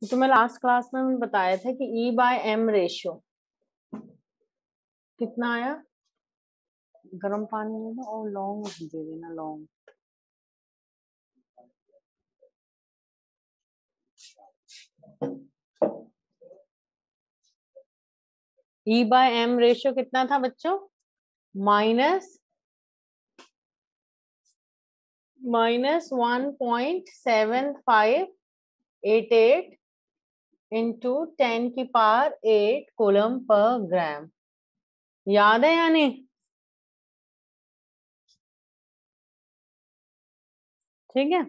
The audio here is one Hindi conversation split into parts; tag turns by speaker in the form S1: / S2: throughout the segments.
S1: तो मैं लास्ट क्लास में बताया था कि E/M रेशियो कितना आया, गर्म पानी में ना और लौंग दे देना, लौंग। E/M रेशियो कितना था बच्चों, माइनस 1.7588 इंटू 10⁸ कूलम पर ग्राम। याद है या नहीं? ठीक है।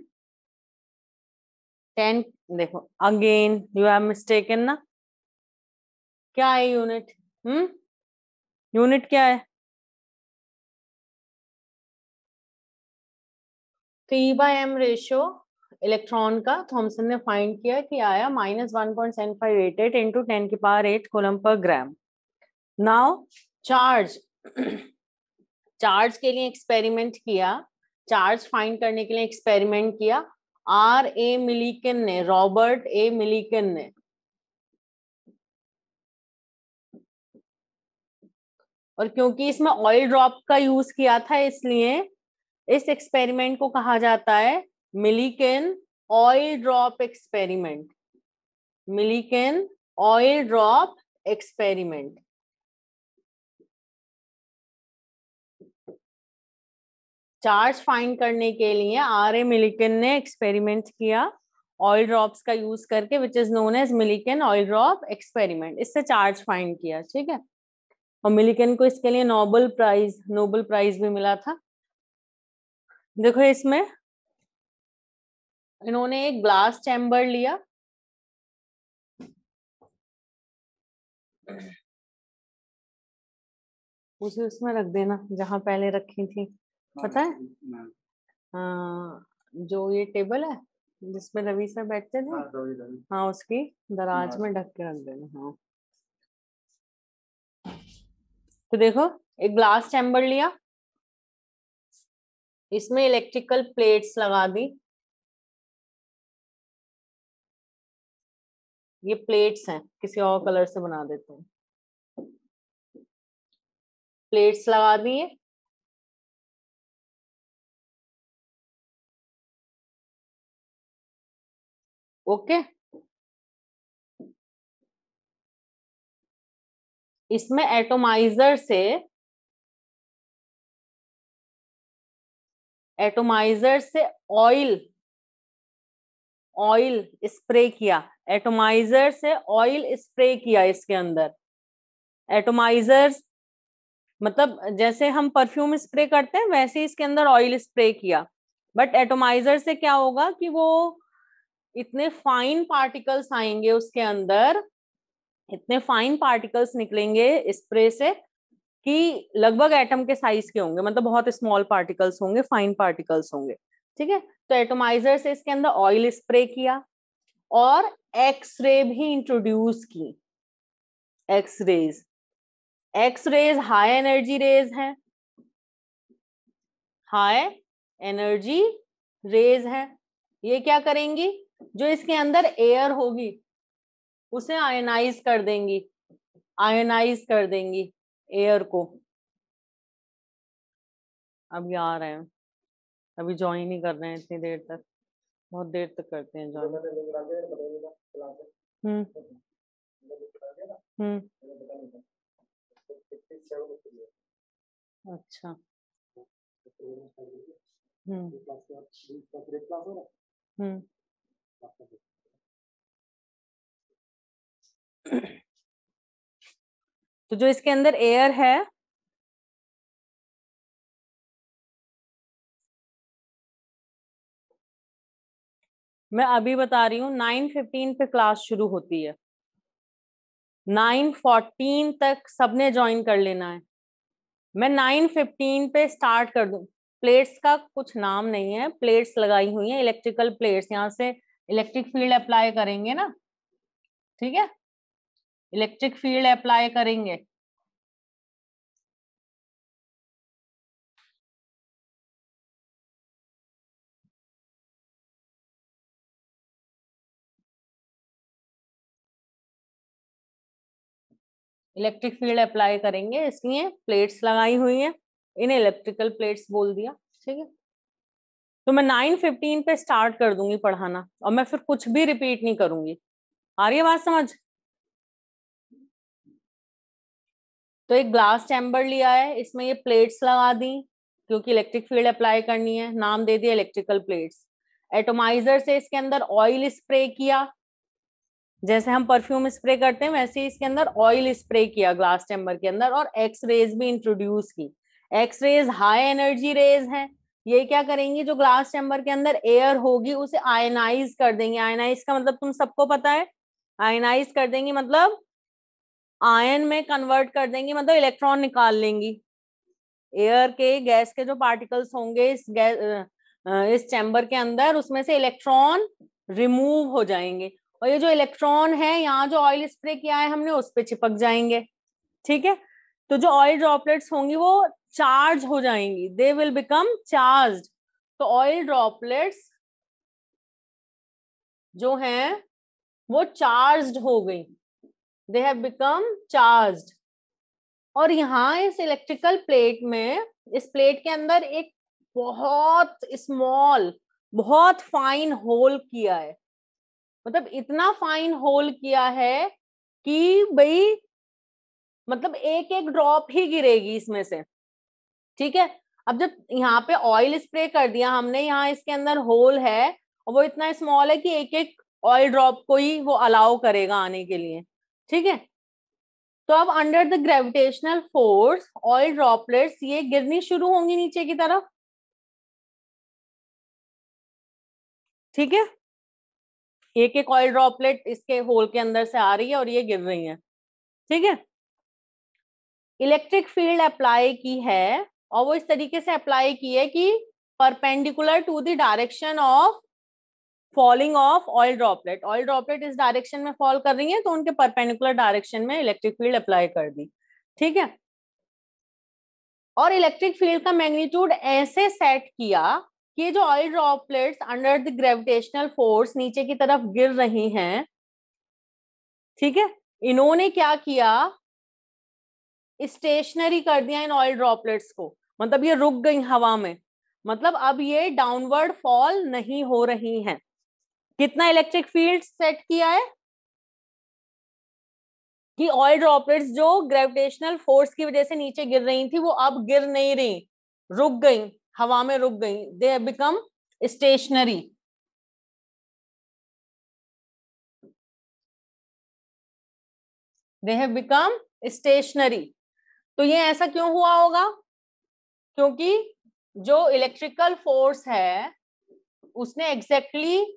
S1: 10, देखो अगेन यू हैव मिस्टेकन ना, क्या है यूनिट? यूनिट क्या है? तो E/M रेशियो इलेक्ट्रॉन का थॉमसन ने फाइंड किया कि आया -1.7588 इंटू 10⁸ कूलम पर ग्राम। नाउ चार्ज चार्ज के लिए एक्सपेरिमेंट किया, चार्ज फाइंड करने के लिए एक्सपेरिमेंट किया R.A. मिलिकन ने, रॉबर्ट ए मिलिकन ने। और क्योंकि इसमें ऑयल ड्रॉप का यूज किया था, इसलिए इस एक्सपेरिमेंट को कहा जाता है Millikan oil drop experiment. Millikan oil drop experiment. Charge find करने के लिए R.A. मिलिकन ने एक्सपेरिमेंट किया ऑयल ड्रॉप्स का यूज करके, which is known as Millikan oil drop experiment. इससे चार्ज फाइंड किया, ठीक है। और मिलिकन को इसके लिए नोबेल प्राइज भी मिला था। देखो इसमें इन्होंने एक ग्लास चैम्बर लिया, उसे उसमें रख देना जहां पहले रखी थी, पता है? जो ये टेबल है जिसमें रवि सर बैठते थे, हाँ उसकी दराज में ढक के रख देना। हाँ तो देखो एक ग्लास चैम्बर लिया, इसमें इलेक्ट्रिकल प्लेट्स लगा दी। ये प्लेट्स हैं, किसी और कलर से बना देते हैं। प्लेट्स लगा दिए, ओके। इसमें एटोमाइजर से ऑयल स्प्रे किया, एटोमाइजर से ऑयल स्प्रे किया इसके अंदर। एटोमाइजर मतलब जैसे हम परफ्यूम स्प्रे करते हैं वैसे इसके अंदर ऑयल स्प्रे किया, बट एटोमाइजर से क्या होगा कि वो इतने फाइन पार्टिकल्स आएंगे उसके अंदर, इतने फाइन पार्टिकल्स निकलेंगे स्प्रे से कि लगभग एटम के साइज के होंगे, मतलब बहुत स्मॉल पार्टिकल्स होंगे, फाइन पार्टिकल्स होंगे, ठीक है। तो एटोमाइजर से इसके अंदर ऑयल स्प्रे किया और एक्स रे भी इंट्रोड्यूस की। X rays high energy rays है, हाई एनर्जी रेज है। ये क्या करेंगी, जो इसके अंदर एयर होगी उसे आयनाइज कर देंगी, आयनाइज कर देंगी एयर को। अभी आ रहे हैं, अभी ज्वाइन ही कर रहे हैं इतनी देर तक, बहुत देर तक करते हैं ज्वाइन। हम्म हम्म अच्छा हम्म हम्म तो जो इसके अंदर एयर है, मैं अभी बता रही हूँ 9:15 पे क्लास शुरू होती है, 9:14 तक सबने ज्वाइन कर लेना है। मैं 9:15 पे स्टार्ट कर दूं। प्लेट्स का कुछ नाम नहीं है, प्लेट्स लगाई हुई है, इलेक्ट्रिकल प्लेट्स, यहाँ से इलेक्ट्रिक फील्ड अप्लाई करेंगे ना, ठीक है, इलेक्ट्रिक फील्ड अप्लाई करेंगे। इलेक्ट्रिक फील्ड अप्लाई करेंगे, इसलिए प्लेट्स लगाई हुई हैं, इन्हें इलेक्ट्रिकल प्लेट्स बोल दिया। ठीक है, तो मैं 9:15 पे स्टार्ट कर दूंगी पढ़ाना, और मैं फिर कुछ भी रिपीट नहीं करूंगी। आ रही है बात समझ? तो एक ग्लास चैम्बर लिया है, इसमें ये प्लेट्स लगा दी क्योंकि इलेक्ट्रिक फील्ड अप्लाई करनी है, नाम दे दिया इलेक्ट्रिकल प्लेट्स। एटोमाइजर से इसके अंदर ऑयल स्प्रे किया, जैसे हम परफ्यूम स्प्रे करते हैं वैसे ही इसके अंदर ऑयल स्प्रे किया ग्लास चैम्बर के अंदर, और एक्स रेज भी इंट्रोड्यूस की। X rays high energy rays हैं, ये क्या करेंगी, जो ग्लास चैम्बर के अंदर एयर होगी उसे आयनाइज कर देंगे। आयनाइज का मतलब तुम सबको पता है, आयनाइज कर देंगी मतलब आयन में कन्वर्ट कर देंगी, मतलब इलेक्ट्रॉन निकाल लेंगी। एयर के गैस के जो पार्टिकल्स होंगे इस चैम्बर के अंदर, उसमें से इलेक्ट्रॉन रिमूव हो जाएंगे, और ये जो इलेक्ट्रॉन है यहाँ जो ऑयल स्प्रे किया है हमने उस पे चिपक जाएंगे। ठीक है, तो जो ऑयल ड्रॉपलेट्स होंगी वो चार्ज हो जाएंगी, दे विल बिकम चार्ज। तो ऑयल ड्रॉपलेट्स जो हैं वो चार्ज हो गई, दे हैव बिकम चार्ज। और यहाँ इस इलेक्ट्रिकल प्लेट में, इस प्लेट के अंदर एक बहुत स्मॉल, बहुत फाइन होल किया है, मतलब इतना फाइन होल किया है कि भाई मतलब एक एक ड्रॉप ही गिरेगी इसमें से। ठीक है, अब जब यहाँ पे ऑयल स्प्रे कर दिया हमने, यहाँ इसके अंदर होल है और वो इतना स्मॉल है कि एक एक ऑयल ड्रॉप को ही वो अलाउ करेगा आने के लिए। ठीक है, तो अब under the gravitational force oil droplets ये गिरनी शुरू होंगी नीचे की तरफ। ठीक है, एक एक ऑयल ड्रॉपलेट इसके होल के अंदर से आ रही है और ये गिर रही है। ठीक है, इलेक्ट्रिक फील्ड अप्लाई की है, और वो इस तरीके से अप्लाई की है कि perpendicular to the direction of falling of oil droplet. Oil droplet इस डायरेक्शन में फॉल कर रही है तो उनके परपेंडिकुलर डायरेक्शन में इलेक्ट्रिक फील्ड अप्लाई कर दी। ठीक है, और इलेक्ट्रिक फील्ड का मैग्नीट्यूड ऐसे सेट किया कि जो oil droplets under the gravitational force नीचे की तरफ गिर रही हैं, ठीक है, इन्होंने क्या किया, स्टेशनरी कर दिया इन ऑयल ड्रॉपलेट्स को, मतलब ये रुक गई हवा में, मतलब अब ये डाउनवर्ड फॉल नहीं हो रही हैं। कितना इलेक्ट्रिक फील्ड सेट किया है कि ऑयल ड्रॉपलेट्स जो ग्रेविटेशनल फोर्स की वजह से नीचे गिर रही थी वो अब गिर नहीं रही, रुक गई, हवा में रुक गई, they have become stationary. They have become stationary. तो ये ऐसा क्यों हुआ होगा, क्योंकि जो इलेक्ट्रिकल फोर्स है उसने एग्जैक्टली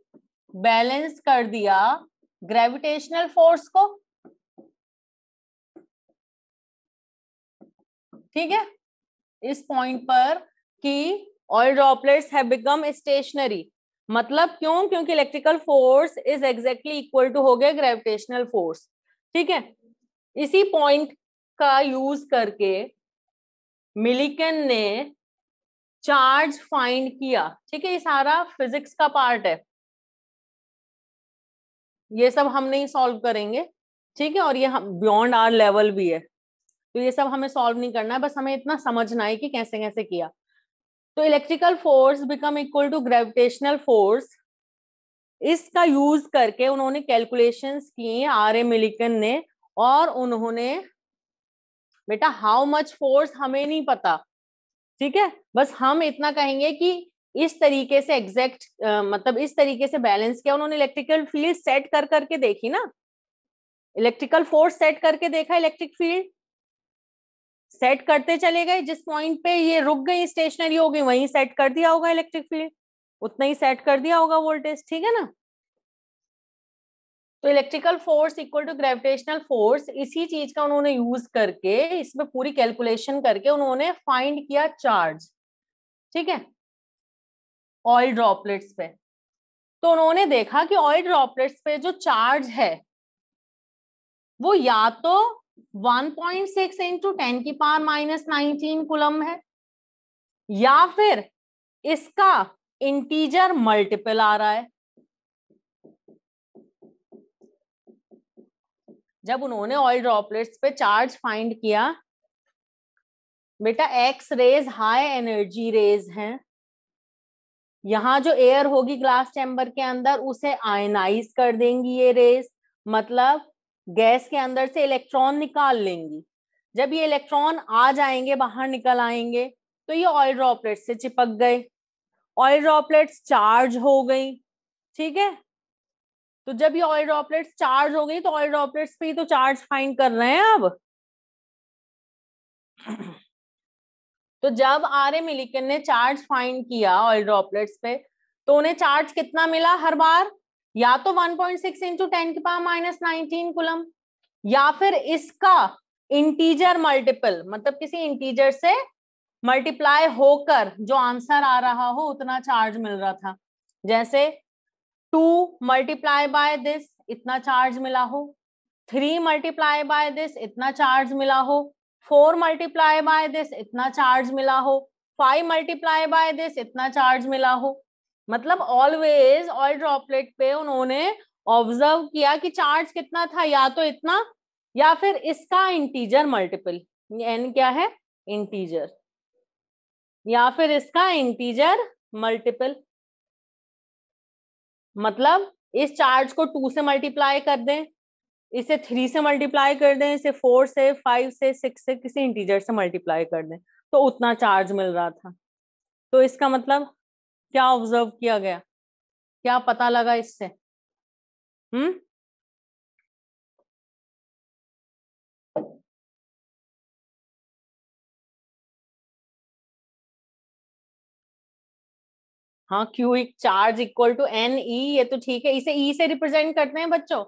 S1: बैलेंस कर दिया ग्रेविटेशनल फोर्स को। ठीक है, इस पॉइंट पर कि oil droplets have become stationary, मतलब क्यों, क्योंकि electrical force is exactly equal to हो गया ग्रेविटेशनल फोर्स। ठीक है, इसी पॉइंट का यूज करके मिलिकन ने चार्ज फाइंड किया। ठीक है, ये सारा फिजिक्स का पार्ट है, ये सब हम नहीं सॉल्व करेंगे। ठीक है, और ये बियॉन्ड आवर लेवल भी है, तो ये सब हमें सॉल्व नहीं करना है, बस हमें इतना समझना है कि कैसे कैसे किया। तो electrical force become equal to gravitational force, इसका यूज करके उन्होंने कैलकुलेशंस की आर ए मिलिकन ने, और उन्होंने, बेटा हाउ मच फोर्स हमें नहीं पता, ठीक है, बस हम इतना कहेंगे कि इस तरीके से एग्जैक्ट मतलब इस तरीके से बैलेंस किया उन्होंने, इलेक्ट्रिकल फील्ड सेट कर करके देखी ना, इलेक्ट्रिकल फोर्स सेट करके देखा, इलेक्ट्रिक फील्ड सेट करते चले गए, जिस पॉइंट पे ये रुक गई स्टेशनरी हो गई वहीं सेट कर दिया होगा इलेक्ट्रिक फील्ड, उतना ही सेट कर दिया होगा वोल्टेज। ठीक है ना, तो electrical force equal to gravitational force, इसी चीज का उन्होंने यूज करके इसमें पूरी कैलकुलेशन करके उन्होंने फाइंड किया चार्ज। ठीक है, ऑयल ड्रॉपलेट्स पे, तो उन्होंने देखा कि ऑयल ड्रॉपलेट्स पे जो चार्ज है वो या तो 1.6 इंटू 10⁻⁻19 कूलम है, या फिर इसका इंटीजर मल्टीपल आ रहा है। जब उन्होंने ऑयल ड्रॉपलेट्स पे चार्ज फाइंड किया, बेटा X rays high energy rays हैं, यहाँ जो एयर होगी ग्लास चैम्बर के अंदर उसे आयनाइज कर देंगी ये रेज, मतलब गैस के अंदर से इलेक्ट्रॉन निकाल लेंगी। जब ये इलेक्ट्रॉन आ जाएंगे, बाहर निकल आएंगे, तो ये ऑयल ड्रॉपलेट्स से चिपक गए, ऑयल ड्रॉपलेट्स चार्ज हो गई। ठीक है, तो जब ये ऑयल ड्रॉपलेट्स चार्ज हो गई तो ऑयल ड्रॉपलेट्स पे ही तो चार्ज फाइंड कर रहे हैं अब। तो जब आर ए मिलिकन ने चार्ज फाइंड किया ऑयल ड्रॉपलेट्स पे, तो उन्हें चार्ज कितना मिला हर बार? या तो 1.6 इंटू 10⁻⁻19 कूलम, या फिर इसका इंटीजर मल्टीपल, मतलब किसी इंटीजर से मल्टीप्लाई होकर जो आंसर आ रहा हो उतना चार्ज मिल रहा था। जैसे 2 मल्टीप्लाई बाय दिस इतना चार्ज मिला हो, 3 मल्टीप्लाई बाय दिस इतना चार्ज मिला हो, 4 मल्टीप्लाई बाय दिस इतना चार्ज मिला हो, 5 मल्टीप्लाई बाय दिस इतना चार्ज मिला हो। मतलब ऑलवेज ऑयल ड्रॉपलेट पे उन्होंने ऑब्जर्व किया कि चार्ज कितना था, या तो इतना या फिर इसका इंटीजर मल्टीपल, एन क्या है? इंटीजर, या फिर इसका इंटीजर मल्टीपल। मतलब इस चार्ज को 2 से मल्टीप्लाई कर दें, इसे 3 से मल्टीप्लाई कर दें, इसे 4 से, 5 से, 6 से, किसी इंटीजर से मल्टीप्लाई कर दें, तो उतना चार्ज मिल रहा था। तो इसका मतलब क्या ऑब्जर्व किया गया, क्या पता लगा इससे? हाँ, cubic charge equal to n e, ये तो ठीक है, इसे ई से रिप्रेजेंट करते हैं बच्चों।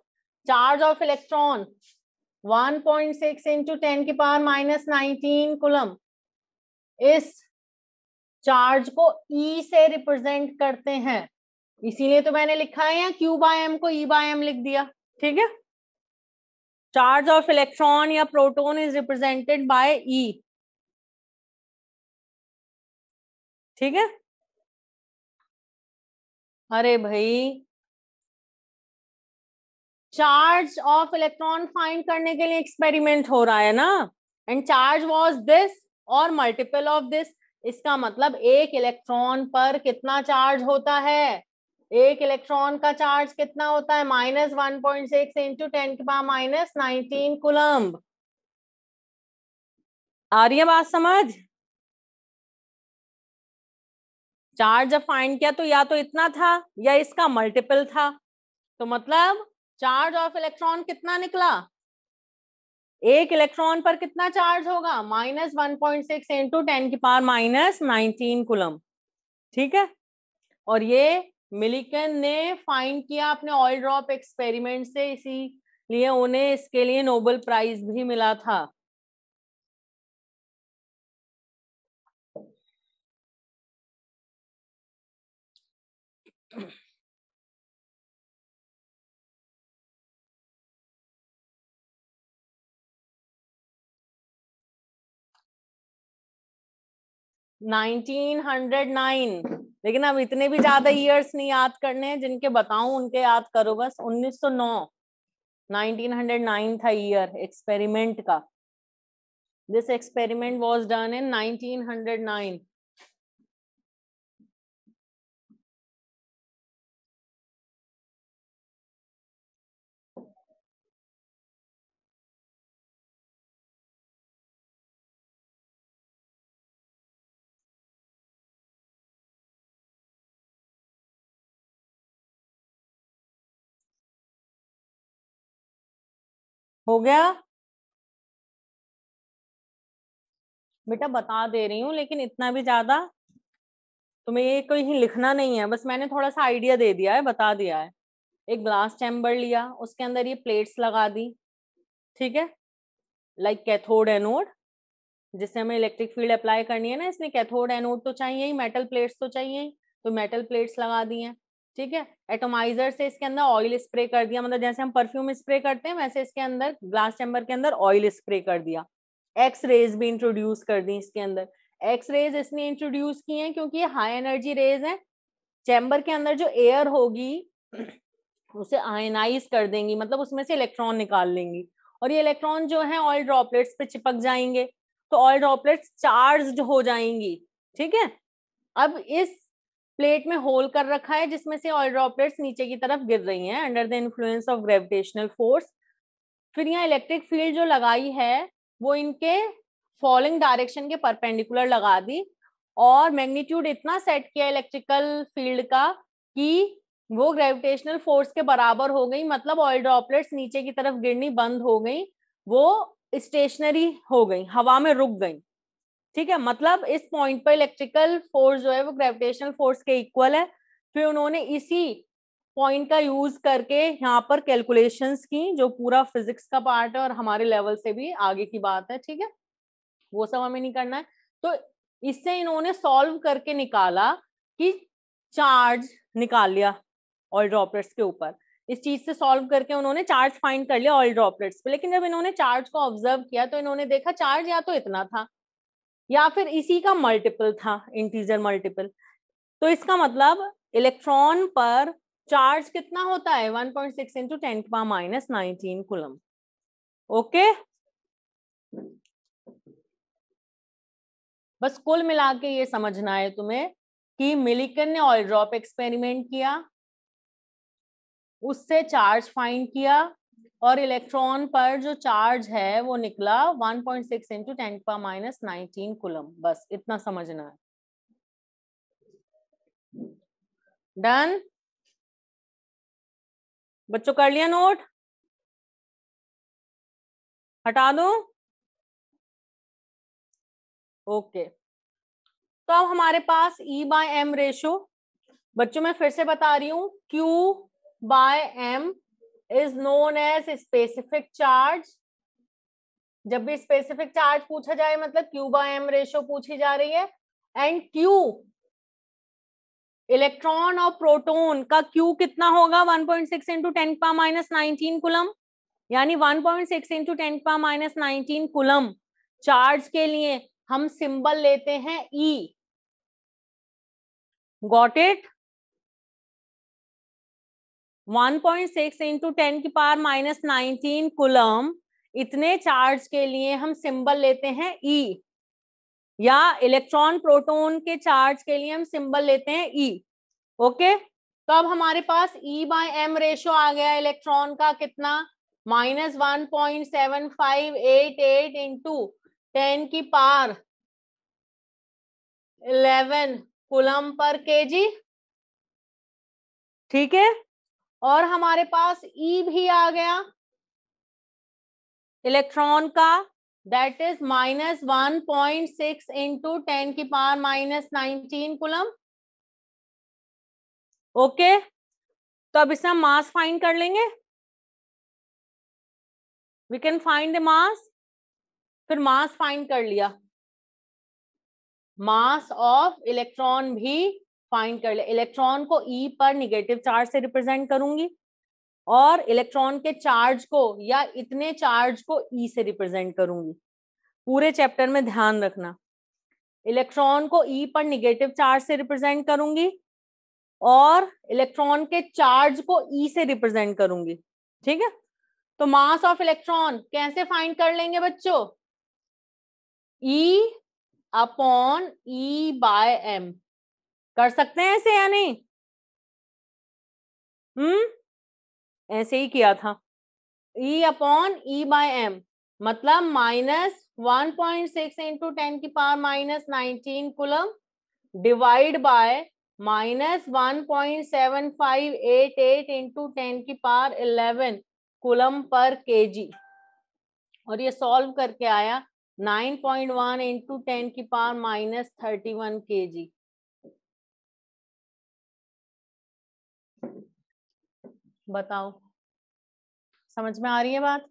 S1: Charge of electron 1.6 into 10⁻⁻19 coulomb, इस चार्ज को ई से रिप्रेजेंट करते हैं, इसीलिए तो मैंने लिखा है यहाँ क्यू बाय एम को ई बाय एम लिख दिया। ठीक है, चार्ज ऑफ इलेक्ट्रॉन या प्रोटॉन इज रिप्रेजेंटेड बाय ई। ठीक है, अरे भाई चार्ज ऑफ इलेक्ट्रॉन फाइंड करने के लिए एक्सपेरिमेंट हो रहा है ना, एंड चार्ज वाज दिस और मल्टीपल ऑफ दिस। इसका मतलब एक इलेक्ट्रॉन पर कितना चार्ज होता है? एक इलेक्ट्रॉन का चार्ज कितना होता है? -1.6 इंटू 10⁻⁻19 कूलम्ब। आ रही है बात समझ? चार्ज जब फाइंड किया तो या तो इतना था या इसका मल्टीपल था, तो मतलब चार्ज ऑफ इलेक्ट्रॉन कितना निकला? एक इलेक्ट्रॉन पर कितना चार्ज होगा? -1.6 इंटू 10⁻⁻19 कूलम। ठीक है, और ये मिलिकन ने फाइंड किया अपने ऑयल ड्रॉप एक्सपेरिमेंट से, इसीलिए उन्हें इसके लिए नोबेल प्राइज भी मिला था। नाइनटीन 1909, लेकिन अब इतने भी ज्यादा ईयर्स नहीं याद करने हैं, जिनके बताऊं उनके याद करो बस। 1909, 1909 था ईयर एक्सपेरिमेंट का। This experiment was done in 1909। हो गया बेटा, बता दे रही हूँ, लेकिन इतना भी ज्यादा तुम्हें ये कोई लिखना नहीं है, बस मैंने थोड़ा सा आइडिया दे दिया है, बता दिया है। एक ग्लास चैम्बर लिया, उसके अंदर ये प्लेट्स लगा दी। ठीक है, लाइक कैथोड एनोड, जिससे हमें इलेक्ट्रिक फील्ड अप्लाई करनी है ना, इसमें कैथोड एनोड तो चाहिए ही, मेटल प्लेट्स तो चाहिए ही, तो मेटल प्लेट्स लगा दी हैं। ठीक है, एटोमाइजर से इसके अंदर ऑयल स्प्रे कर दिया, मतलब जैसे हम परफ्यूम स्प्रे करते हैं वैसे इसके अंदर ग्लास चैम्बर के अंदर ऑयल स्प्रे कर दिया। एक्स रेज भी इंट्रोड्यूस कर दी इसके अंदर। एक्स रेज इसने इंट्रोड्यूस की हैं क्योंकि ये हाई एनर्जी रेज है, चैम्बर के अंदर जो एयर होगी उसे आयनाइज कर देंगी, मतलब उसमें से इलेक्ट्रॉन निकाल लेंगी, और ये इलेक्ट्रॉन जो है ऑयल ड्रॉपलेट्स पे चिपक जाएंगे, तो ऑयल ड्रॉपलेट्स चार्ज्ड हो जाएंगी। ठीक है, अब इस प्लेट में होल कर रखा है जिसमें से ऑयल ड्रॉपलेट्स नीचे की तरफ गिर रही हैं under the influence of gravitational force. फिर यहाँ इलेक्ट्रिक फील्ड जो लगाई है वो इनके फॉलिंग डायरेक्शन के परपेंडिकुलर लगा दी, और मैग्नीट्यूड इतना सेट किया इलेक्ट्रिकल फील्ड का कि वो ग्रेविटेशनल फोर्स के बराबर हो गई, मतलब ऑयल ड्रॉपलेट्स नीचे की तरफ गिरनी बंद हो गई, वो स्टेशनरी हो गई, हवा में रुक गई। ठीक है, मतलब इस पॉइंट पर इलेक्ट्रिकल फोर्स जो है वो ग्रेविटेशनल फोर्स के इक्वल है। फिर उन्होंने इसी पॉइंट का यूज करके यहाँ पर कैलकुलेशंस की, जो पूरा फिजिक्स का पार्ट है और हमारे लेवल से भी आगे की बात है। ठीक है, वो सब हमें नहीं करना है। तो इससे इन्होंने सॉल्व करके निकाला कि चार्ज निकाल लिया ऑयल ड्रॉपलेट्स के ऊपर। इस चीज से सॉल्व करके उन्होंने चार्ज फाइंड कर लिया ऑयल ड्रॉपलेट्स पे। लेकिन जब इन्होंने चार्ज को ऑब्जर्व किया तो इन्होंने देखा चार्ज या तो इतना था या फिर इसी का मल्टीपल था, इंटीजर मल्टीपल। तो इसका मतलब इलेक्ट्रॉन पर चार्ज कितना होता है, 1.6 इंटू 10⁻⁻19 कूलम। ओके, बस कुल मिला के ये समझना है तुम्हें कि मिलिकन ने ऑयल ड्रॉप एक्सपेरिमेंट किया, उससे चार्ज फाइंड किया, और इलेक्ट्रॉन पर जो चार्ज है वो निकला 1.6 इंटू 10⁻⁻19 कूलम। बस इतना समझना है। डन बच्चों, कर लिया नोट? हटा दूं? ओके, तो अब हमारे पास E/m रेशो, बच्चों मैं फिर से बता रही हूं, Q/m is known as specific charge. जब भी स्पेसिफिक चार्ज पूछा जाए मतलब Q/m रेशो पूछी जा रही है। एंड Q, इलेक्ट्रॉन और प्रोटॉन का Q कितना होगा, 1.6 इंटू 10⁻⁻19 कूलम, यानी 1.6 इंटू 10⁻⁻19 कूलम चार्ज के लिए हम सिंबल लेते हैं E। Got it? 1.6 into 10⁻⁻19 coulomb इतने चार्ज के लिए हम सिंबल लेते हैं E, या इलेक्ट्रॉन प्रोटॉन के चार्ज के लिए हम सिंबल लेते हैं E। ओके, तो अब हमारे पास E/m रेशो आ गया इलेक्ट्रॉन का कितना, -1.7588 इंटू 10⁻11 कूलम पर केजी। ठीक है, और हमारे पास E भी आ गया इलेक्ट्रॉन का, that is -1.6 into 10⁻⁻19 coulomb. Okay, तो अब इसमें मास फाइंड कर लेंगे, we can find the mass. फिर मास फाइंड कर लिया, मास ऑफ इलेक्ट्रॉन भी फाइंड कर लिया। इलेक्ट्रॉन को E पर निगेटिव चार्ज से रिप्रेजेंट करूंगी, और इलेक्ट्रॉन के चार्ज को या इतने चार्ज को E से रिप्रेजेंट करूंगी। पूरे चैप्टर में ध्यान रखना, इलेक्ट्रॉन को E पर निगेटिव चार्ज से रिप्रेजेंट करूंगी और इलेक्ट्रॉन के चार्ज को E से रिप्रेजेंट करूंगी। ठीक है, तो मास ऑफ इलेक्ट्रॉन कैसे फाइंड कर लेंगे बच्चों, E/m। कर सकते हैं ऐसे या नहीं? ऐसे ही किया था, E/E/m मतलब -1.6 into 10⁻⁻19 coulomb divide by -1.7588 into 10⁻11 coulomb per KG, और ये सॉल्व करके आया 9.1 इंटू 10⁻⁻31 केजी। बताओ, समझ में आ रही है बात?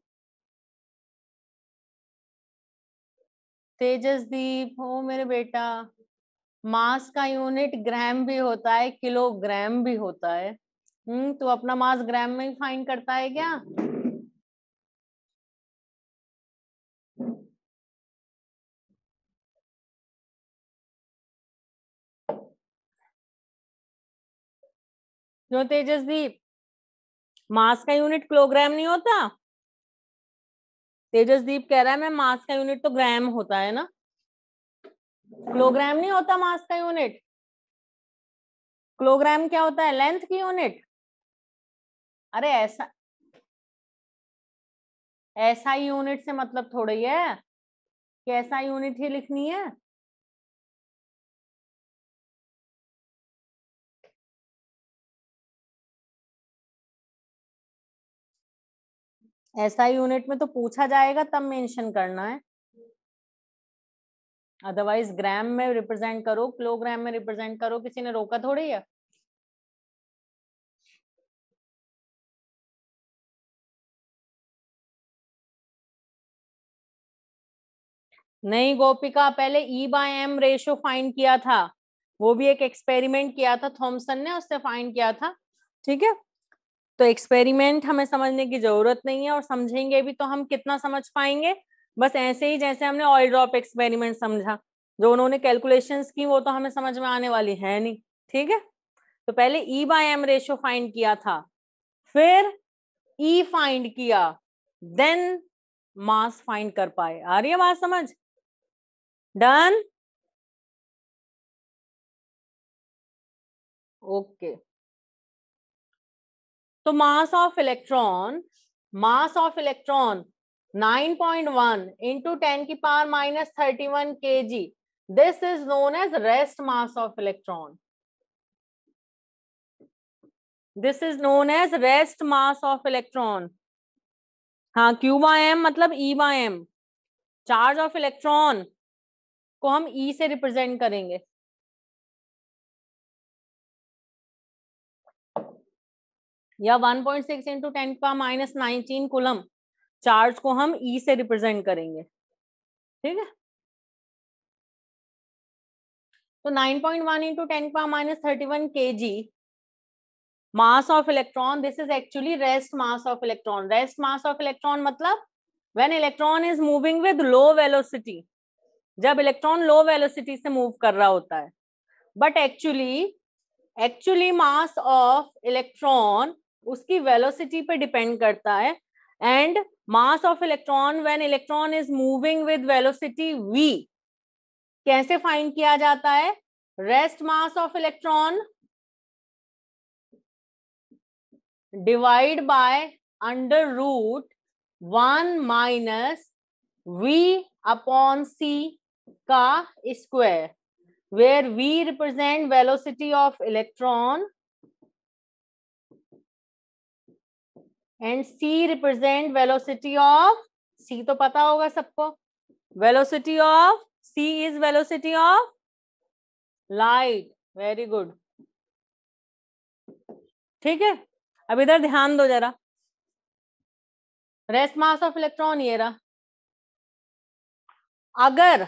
S1: तेजसदीप, हो मेरे बेटा, मास का यूनिट ग्राम भी होता है, किलोग्राम भी होता है। तू अपना मास ग्राम में ही फाइंड करता है क्या? क्यों तेजसदीप, मास का यूनिट किलोग्राम नहीं होता? तेजसदीप कह रहा है मैं मास का यूनिट तो ग्राम होता है ना, किलोग्राम नहीं होता मास का यूनिट। किलोग्राम क्या होता है? लेंथ की यूनिट। अरे ऐसा ऐसा यूनिट से मतलब थोड़ा ही है कि ऐसा यूनिट ही लिखनी है। ऐसा यूनिट में तो पूछा जाएगा तब मेंशन करना है, अदरवाइज ग्राम में रिप्रेजेंट करो, किलोग्राम में रिप्रेजेंट करो, किसी ने रोका थोड़ी है। नहीं गोपिका, पहले E/M रेशियो फाइंड किया था, वो भी एक एक्सपेरिमेंट किया था थॉमसन ने, उससे फाइंड किया था। ठीक है, तो एक्सपेरिमेंट हमें समझने की जरूरत नहीं है, और समझेंगे भी तो हम कितना समझ पाएंगे, बस ऐसे ही जैसे हमने ऑयल ड्रॉप एक्सपेरिमेंट समझा, जो उन्होंने कैलकुलेशंस की वो तो हमें समझ में आने वाली है नहीं। ठीक है, तो पहले E/M रेशियो फाइंड किया था, फिर E फाइंड किया, देन मास फाइंड कर पाए। आ रही है बात समझ? डन। ओके, तो मास ऑफ इलेक्ट्रॉन 9.1 इंटू 10 की power minus 31 kg, this is known as rest mass of electron. This is known as rest mass of electron. हाँ, Q/M मतलब E/M, चार्ज ऑफ इलेक्ट्रॉन को हम E से रिप्रेजेंट करेंगे, या 1.6 इंटू 10 का माइनस 19 कूलम चार्ज को हम E से रिप्रेजेंट करेंगे। ठीक है, तो 9.1 इंटू 10 का minus 31 kg mass of electron, this is actually rest mass of electron. Rest mass of electron मतलब when electron is moving with low velocity, जब इलेक्ट्रॉन लो वेलोसिटी से मूव कर रहा होता है। But actually mass of electron उसकी वेलोसिटी पे डिपेंड करता है, and mass of electron when electron is moving with velocity v कैसे फाइंड किया जाता है? Rest mass of electron divide by under root 1 minus v/c का square, where v represent velocity of electron and c represent velocity of, c तो पता होगा सबको, velocity of c is velocity of light। Very good. ठीक है, अब इधर ध्यान दो जरा, रेस्ट मास ऑफ इलेक्ट्रॉन ये रहा। अगर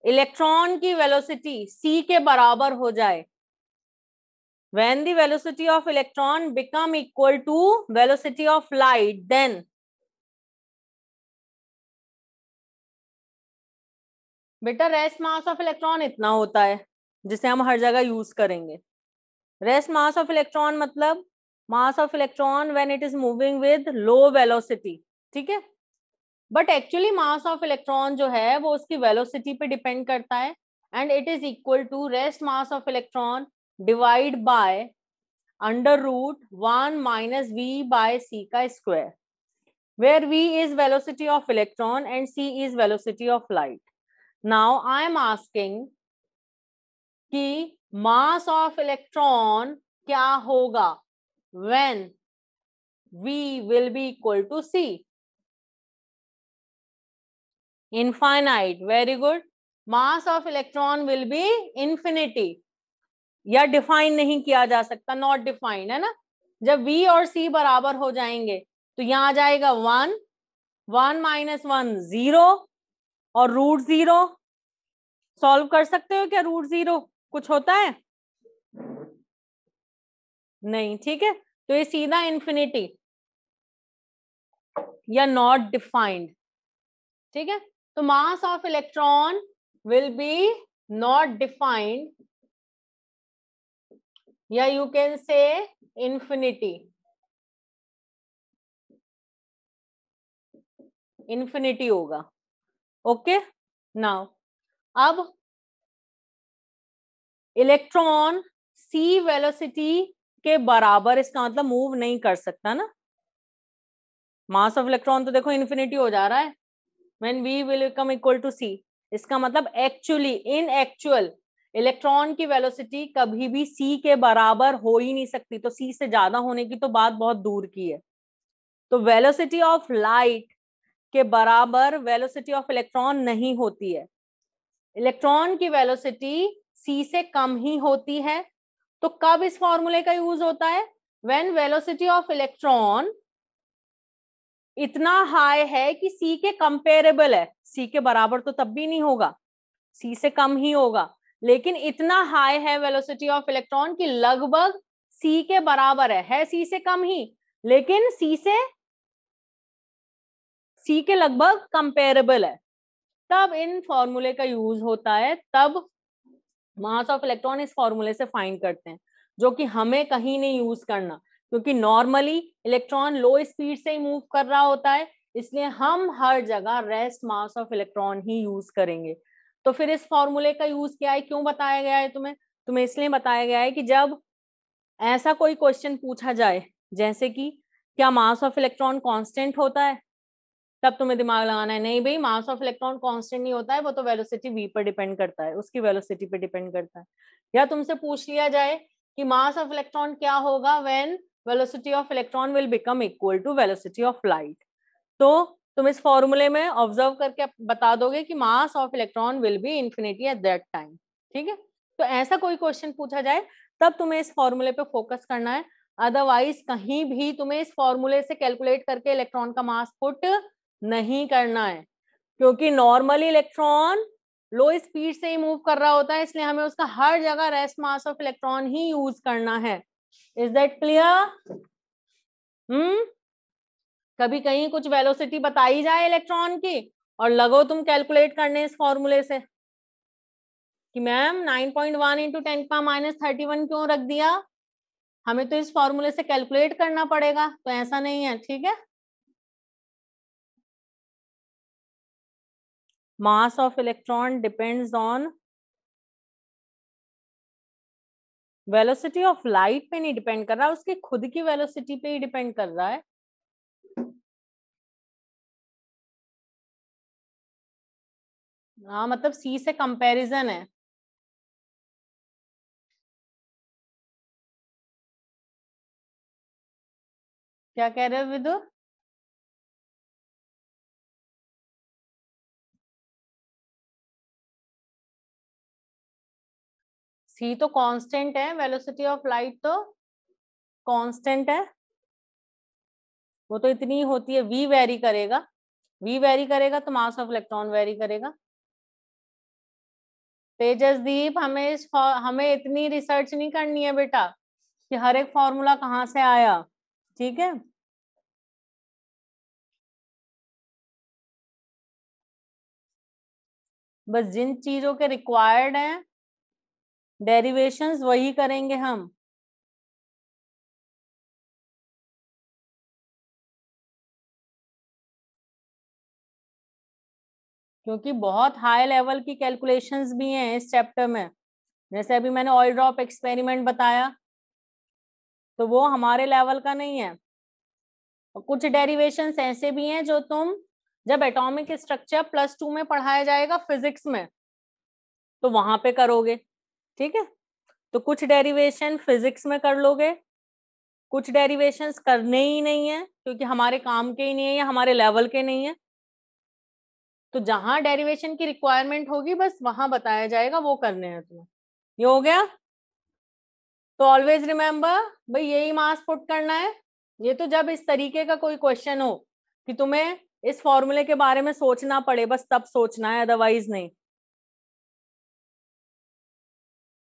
S1: इलेक्ट्रॉन की वेलोसिटी c के बराबर हो जाए, when the velocity of electron become equal to velocity of light, then बेटा रेस्ट मास ऑफ इलेक्ट्रॉन इतना होता है जिसे हम हर जगह यूज करेंगे। रेस्ट मास ऑफ इलेक्ट्रॉन मतलब mass of electron when it is moving with low velocity. ठीक है, but actually mass of electron जो है वो उसकी वेलोसिटी पे डिपेंड करता है, and it is equal to rest mass of electron divide by under root 1 minus v/c का square, where v is velocity of electron and c is velocity of light. Now I am asking कि मास ऑफ इलेक्ट्रॉन क्या होगा when v will be equal to c? Infinite। Very good. Mass of electron will B infinity, या डिफाइन नहीं किया जा सकता, नॉट डिफाइंड है ना। जब v और c बराबर हो जाएंगे तो यहाँ आ जाएगा 1, 1 माइनस 1 0, और रूट 0 सॉल्व कर सकते हो क्या? रूट 0 कुछ होता है नहीं। ठीक है, तो ये सीधा इंफिनिटी या नॉट डिफाइंड। ठीक है, तो mass of electron will be not defined, या you can say infinity. Infinity होगा। ओके, नाउ अब इलेक्ट्रॉन सी वेलोसिटी के बराबर, इसका मतलब मूव नहीं कर सकता ना। मास ऑफ इलेक्ट्रॉन तो देखो इन्फिनिटी हो जा रहा है when v will become equal to c. इसका मतलब एक्चुअली इन एक्चुअल इलेक्ट्रॉन की वेलोसिटी कभी भी सी के बराबर हो ही नहीं सकती, तो सी से ज्यादा होने की तो बात बहुत दूर की है। तो वेलोसिटी ऑफ लाइट के बराबर वेलोसिटी ऑफ इलेक्ट्रॉन नहीं होती है। इलेक्ट्रॉन की वेलोसिटी सी से कम ही होती है। तो कब इस फॉर्मूले का यूज होता है? व्हेन वेलोसिटी ऑफ इलेक्ट्रॉन इतना हाई है कि सी के कंपेरेबल है। सी के बराबर तो तब भी नहीं होगा, सी से कम ही होगा, लेकिन इतना हाई है वेलोसिटी ऑफ इलेक्ट्रॉन की लगभग सी के बराबर है सी से कम ही, लेकिन सी के लगभग कंपेरेबल है। तब इन फॉर्मूले का यूज होता है, तब मास ऑफ इलेक्ट्रॉन इस फॉर्मूले से फाइंड करते हैं, जो कि हमें कहीं नहीं यूज करना, क्योंकि नॉर्मली इलेक्ट्रॉन लो स्पीड से ही मूव कर रहा होता है, इसलिए हम हर जगह rest mass of electron he use करेंगे। तो फिर इस फॉर्मूले का यूज क्या है, क्यों बताया गया है तुम्हें? तुम्हें इसलिए बताया गया है कि जब ऐसा कोई क्वेश्चन पूछा जाए, जैसे कि क्या मास ऑफ इलेक्ट्रॉन कांस्टेंट होता है, तब तुम्हें दिमाग लगाना है, नहीं भाई मास ऑफ इलेक्ट्रॉन कांस्टेंट नहीं होता है, वो तो वेलोसिटी v पर डिपेंड करता है, उसकी वेलोसिटी पे डिपेंड करता है। या तुमसे पूछ लिया जाए कि मास ऑफ इलेक्ट्रॉन क्या होगा when velocity of electron will become equal to velocity of light, तो तुम इस फॉर्मूले में ऑब्जर्व करके बता दोगे कि मास of electron will B infinity at that time. ठीक है, तो ऐसा कोई क्वेश्चन पूछा जाए तब तुम्हें इस फॉर्मूले पे फोकस करना है, अदरवाइज कहीं भी तुम्हें इस फॉर्मूले से कैलकुलेट करके इलेक्ट्रॉन का मास पुट नहीं करना है, क्योंकि नॉर्मली इलेक्ट्रॉन लो स्पीड से ही मूव कर रहा होता है, इसलिए हमें उसका हर जगह rest mass of electron he use करना है। Is that clear? कभी कहीं कुछ वेलोसिटी बताई जाए इलेक्ट्रॉन की और लगो तुम कैलकुलेट करने इस फॉर्मूले से कि मैम 9.1 इंटू 10⁻31 क्यों रख दिया, हमें तो इस फॉर्मूले से कैलकुलेट करना पड़ेगा, तो ऐसा नहीं है। ठीक है, मास of electron depends on velocity of light पे नहीं डिपेंड कर रहा, उसकी खुद की वेलोसिटी पे ही डिपेंड कर रहा है। हाँ, मतलब सी से कंपैरिजन है। क्या कह रहे हो विदु? सी तो कांस्टेंट है, वेलोसिटी ऑफ लाइट तो कांस्टेंट है, वो तो इतनी होती है, वी वेरी करेगा, वी वेरी करेगा तो मास ऑफ इलेक्ट्रॉन वेरी करेगा। तेजसदीप, हमें इतनी रिसर्च नहीं करनी है बेटा कि हर एक फॉर्मूला कहाँ से आया। ठीक है, बस जिन चीजों के रिक्वायर्ड हैं डेरिवेशंस वही करेंगे हम। क्योंकि बहुत हाई लेवल की कैलकुलेशंस भी हैं इस चैप्टर में, जैसे अभी मैंने ऑयल ड्रॉप एक्सपेरिमेंट बताया, तो वो हमारे लेवल का नहीं है। और कुछ डेरिवेशंस ऐसे भी हैं जो तुम जब एटॉमिक स्ट्रक्चर +2 में पढ़ाया जाएगा फिजिक्स में, तो वहां पे करोगे। ठीक है, तो कुछ डेरिवेशन फिजिक्स में कर लोगे, कुछ डेरिवेशंस करने ही नहीं है क्योंकि हमारे काम के ही नहीं है या हमारे लेवल के नहीं है, तो जहां डेरिवेशन की रिक्वायरमेंट होगी बस वहां बताया जाएगा, वो करने हैं तुम्हें। ये हो गया? तो ऑलवेज रिमेम्बर भाई यही मास पुट करना है। ये तो जब इस तरीके का कोई क्वेश्चन हो कि तुम्हें इस फॉर्मूले के बारे में सोचना पड़े, बस तब सोचना है, अदरवाइज नहीं।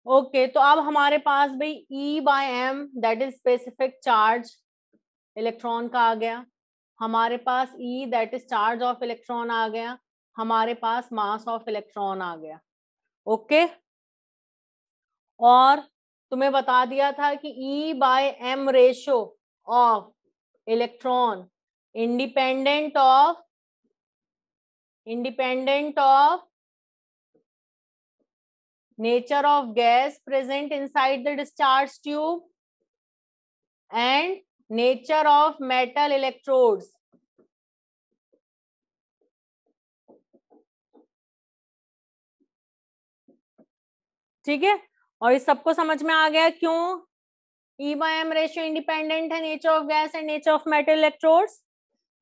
S1: ओके, तो अब हमारे पास भाई E/m that is specific charge electron का आ गया, हमारे पास E that is charge of electron आ गया, हमारे पास मास ऑफ इलेक्ट्रॉन आ गया। ओके, और तुम्हें बता दिया था कि E/m ratio of electron independent of independent of nature of gas present inside the discharge tube and nature of metal electrodes. ठीक है, और इस सबको समझ में आ गया क्यों E/M रेशियो इंडिपेंडेंट है nature of gas and nature of metal electrodes.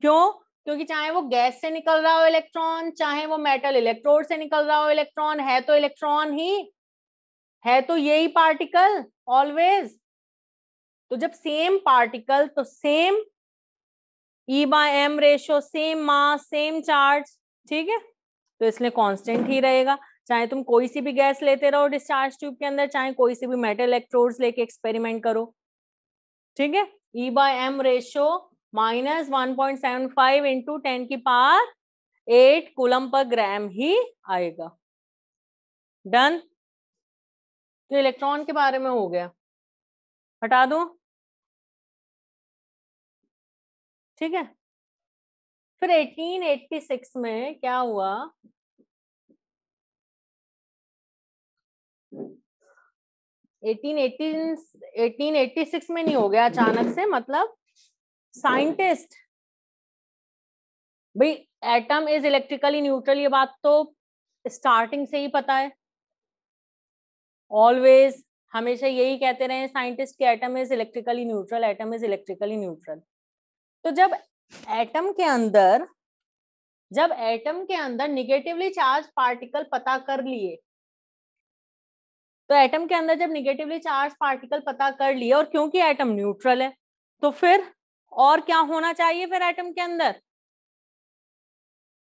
S1: क्यों? क्योंकि चाहे वो गैस से निकल रहा हो इलेक्ट्रॉन, चाहे वो मेटल इलेक्ट्रोड से निकल रहा हो इलेक्ट्रॉन, है तो इलेक्ट्रॉन ही है, तो यही पार्टिकल ऑलवेज. तो जब सेम पार्टिकल तो same E/M ratio, same mass, same charge. ठीक है, तो इसलिए कांस्टेंट ही रहेगा. चाहे तुम कोई सी भी गैस लेते रहो डिस्चार्ज ट्यूब के अंदर, चाहे कोई सी भी मेटल इलेक्ट्रोड्स लेके एक्सपेरिमेंट करो. ठीक है, E/M रेशियो -1.75 इंटू 10⁸ कूलम पर ग्राम ही आएगा. डन. तो इलेक्ट्रॉन के बारे में हो गया, हटा दूं. ठीक है, फिर 1886 में क्या हुआ, 1886 में नहीं हो गया अचानक से, मतलब साइंटिस्ट, भाई एटम इज इलेक्ट्रिकली न्यूट्रल, ये बात तो स्टार्टिंग से ही पता है. ऑलवेज हमेशा यही कहते रहे साइंटिस्ट कि atom is electrically neutral, atom is electrically neutral. तो जब एटम के अंदर निगेटिवली चार्ज पार्टिकल पता कर लिए, तो एटम के अंदर जब निगेटिवली चार्ज पार्टिकल पता कर लिए, और क्योंकि एटम न्यूट्रल है, तो फिर और क्या होना चाहिए फिर एटम के अंदर.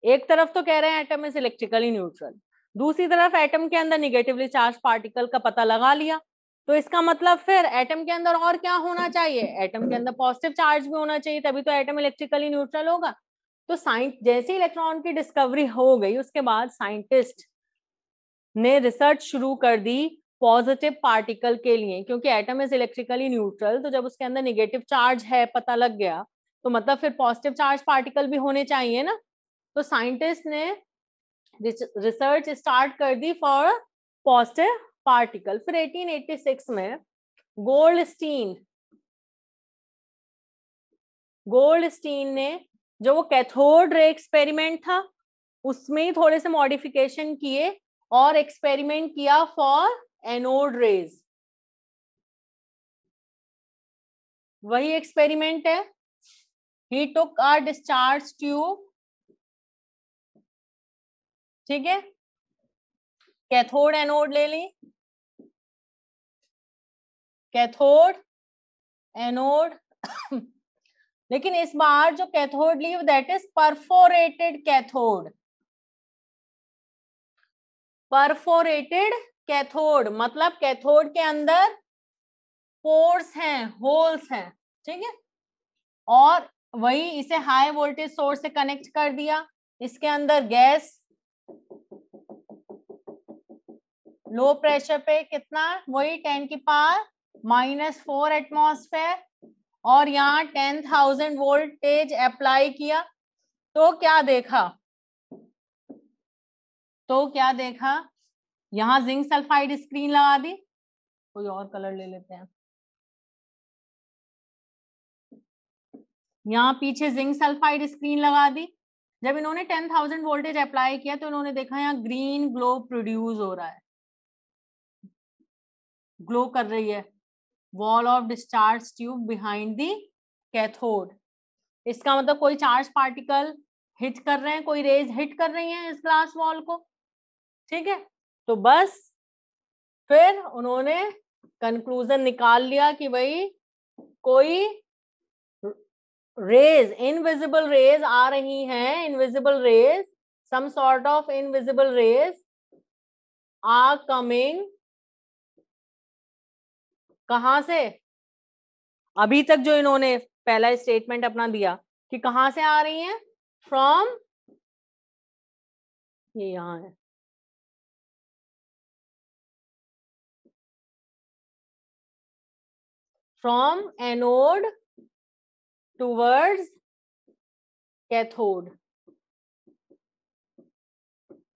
S1: एक तरफ तो कह रहे हैं एटम इज इलेक्ट्रिकली न्यूट्रल, दूसरी तरफ एटम के अंदर निगेटिवली चार्ज पार्टिकल का पता लगा लिया, तो इसका मतलब फिर एटम के अंदर और क्या होना चाहिए, एटम के अंदर पॉजिटिव चार्ज भी होना चाहिए, तभी तो एटम इलेक्ट्रिकली न्यूट्रल होगा. तो जैसे इलेक्ट्रॉन की डिस्कवरी हो गई, उसके बाद साइंटिस्ट ने रिसर्च शुरू कर दी पॉजिटिव पार्टिकल के लिए, क्योंकि एटम इज इलेक्ट्रिकली न्यूट्रल, तो जब उसके अंदर निगेटिव चार्ज है पता लग गया, तो मतलब फिर पॉजिटिव चार्ज पार्टिकल भी होने चाहिए ना. तो साइंटिस्ट ने रिसर्च स्टार्ट कर दी फॉर पॉजिटिव पार्टिकल. फिर 1886 में गोल्डस्टीन ने जो वो कैथोड रे एक्सपेरिमेंट था, उसमें ही थोड़े से मॉडिफिकेशन किए और एक्सपेरिमेंट किया फॉर एनोड रेज. वही एक्सपेरिमेंट है. ही टुक अ डिस्चार्ज ट्यूब, ठीक है, कैथोड एनोड ले ली, कैथोड एनोड लेकिन इस बार जो कैथोड ली that is perforated cathode. Perforated cathode मतलब कैथोड के अंदर पोर्स हैं, होल्स हैं. ठीक है, और वही इसे हाई वोल्टेज सोर्स से कनेक्ट कर दिया. इसके अंदर गैस लो प्रेशर पे कितना, वही 10⁻⁻⁴ एटमॉस्फेयर, और यहाँ 10,000 वोल्टेज अप्लाई किया. तो क्या देखा, यहाँ जिंक सल्फाइड स्क्रीन लगा दी. कोई और कलर ले लेते हैं. यहाँ पीछे जिंक सल्फाइड स्क्रीन लगा दी. जब इन्होंने 10,000 वोल्टेज अप्लाई किया, तो इन्होंने देखा यहाँ ग्रीन ग्लो प्रोड्यूस हो रहा है, ग्लो कर रही है wall of discharge tube behind the cathode. इसका मतलब कोई चार्ज पार्टिकल हिट कर रहे हैं, कोई रेज हिट कर रही हैं इस ग्लास वॉल को. ठीक है, तो बस फिर उन्होंने कंक्लूजन निकाल लिया कि भाई कोई रेज, इनविजिबल रेज आ रही हैं, invisible rays, some sort of invisible rays are coming. कहां से, अभी तक जो इन्होंने पहला स्टेटमेंट अपना दिया कि कहां से आ रही हैं, फ्रॉम, ये यहां है, फ्रॉम एनोड टूवर्ड्स कैथोड.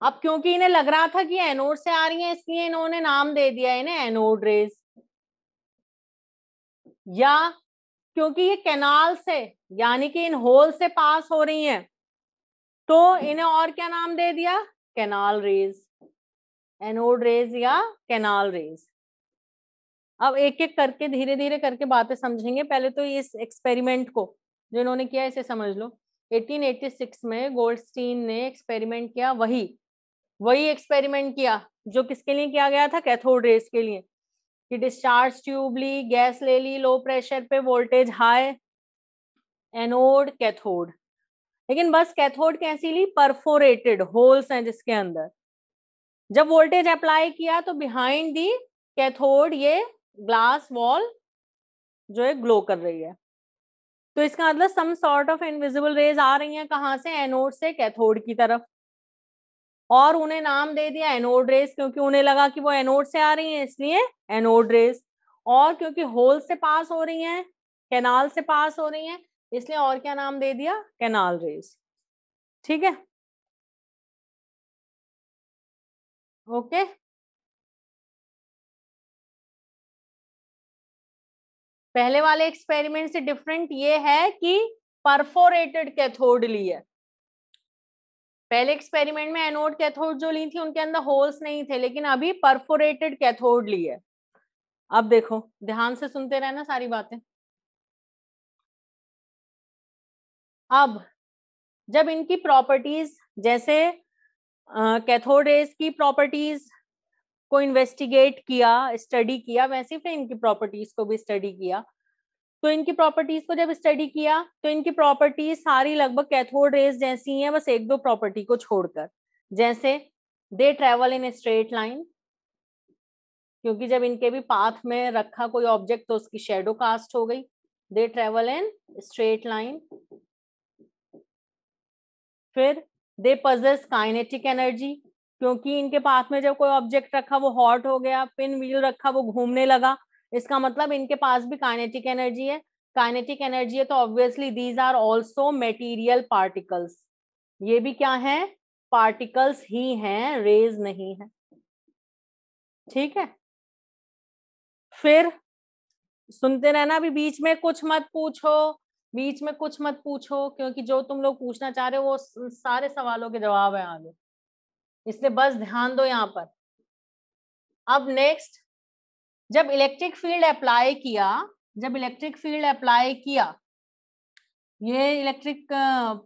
S1: अब क्योंकि इन्हें लग रहा था कि एनोड से आ रही है, इसलिए इन्होंने नाम दे दिया इन्हें एनोड रेज, या क्योंकि ये कैनाल से यानी कि इन होल से पास हो रही हैं, तो इन्हें और क्या नाम दे दिया, कैनाल रेज, एनोड रेज या कैनाल रेज। अब एक एक करके धीरे धीरे करके बातें समझेंगे। पहले तो इस एक्सपेरिमेंट को जो इन्होंने किया इसे समझ लो। 1886 में गोल्डस्टीन ने एक्सपेरिमेंट किया, वही एक्सपेरिमेंट किया जो किसके लिए किया गया था, कैथोड रेज के लिए, कि डिस्चार्ज ट्यूब ली, गैस ले ली, लो प्रेशर पे, वोल्टेज हाई, एनोड कैथोड। लेकिन बस कैथोड कैसी ली, परफोरेटेड, होल्स हैं जिसके अंदर। जब वोल्टेज अप्लाई किया तो बिहाइंड दी कैथोड ये ग्लास वॉल जो है ग्लो कर रही है। तो इसका मतलब some sort of invisible rays आ रही हैं, कहां से, एनोड से कैथोड की तरफ, और उन्हें नाम दे दिया एनोड रेज, क्योंकि उन्हें लगा कि वो एनोड से आ रही हैं इसलिए एनोड रेज, और क्योंकि होल से पास हो रही हैं, कैनाल से पास हो रही हैं, इसलिए और क्या नाम दे दिया, कैनाल रेज। ठीक है, ओके। पहले वाले एक्सपेरिमेंट से डिफरेंट ये है कि परफोरेटेड कैथोड ली है। पहले एक्सपेरिमेंट में एनोड कैथोड जो ली थी उनके अंदर होल्स नहीं थे, लेकिन अभी परफोरेटेड कैथोड ली है। अब देखो, ध्यान से सुनते रहना सारी बातें। अब जब इनकी प्रॉपर्टीज, जैसे कैथोड रेज की प्रॉपर्टीज को इन्वेस्टिगेट किया, स्टडी किया, वैसे ही फिर इनकी प्रॉपर्टीज को भी स्टडी किया। तो इनकी प्रॉपर्टीज को जब स्टडी किया तो इनकी प्रॉपर्टीज सारी लगभग कैथोड रेज जैसी हैं, बस एक दो प्रॉपर्टी को छोड़कर। जैसे they travel in straight line, क्योंकि जब इनके भी पाथ में रखा कोई ऑब्जेक्ट तो उसकी शेडो कास्ट हो गई। They travel in straight line. फिर दे पजेस काइनेटिक एनर्जी, क्योंकि इनके पास में जब कोई ऑब्जेक्ट रखा वो हॉट हो गया, पिन व्हील रखा वो घूमने लगा, इसका मतलब इनके पास भी काइनेटिक एनर्जी है। काइनेटिक एनर्जी है तो obviously these are also material particles, ये भी क्या है, पार्टिकल्स ही हैं, रेज नहीं है। ठीक है, फिर सुनते रहना, अभी बीच में कुछ मत पूछो, बीच में कुछ मत पूछो, क्योंकि जो तुम लोग पूछना चाह रहे हो वो सारे सवालों के जवाब है आगे, इसलिए बस ध्यान दो यहाँ पर। अब नेक्स्ट, जब इलेक्ट्रिक फील्ड अप्लाई किया, जब इलेक्ट्रिक फील्ड अप्लाई किया, ये electric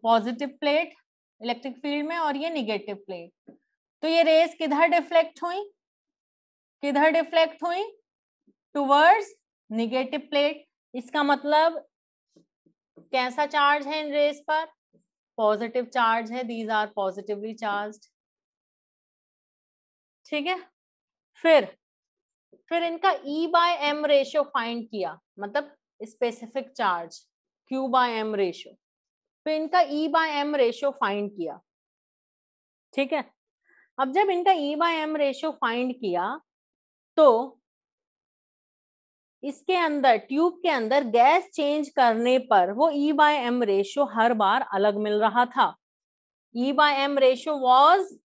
S1: positive plate electric field में और ये निगेटिव प्लेट, तो ये रेस किधर डिफ्लेक्ट हुई, किधर डिफ्लेक्ट हुई, टुवर्ड्स निगेटिव प्लेट। इसका मतलब कैसा चार्ज है इन रेस पर, पॉजिटिव चार्ज है, दीज आर पॉजिटिवली चार्ज्ड। ठीक है, फिर इनका E by M ratio find किया, मतलब specific charge Q by M ratio, फिर इनका E by M ratio find किया। ठीक है, अब जब इनका E by M ratio find किया तो इसके अंदर, ट्यूब के अंदर गैस चेंज करने पर वो E बाय एम रेशियो हर बार अलग मिल रहा था। E by M ratio was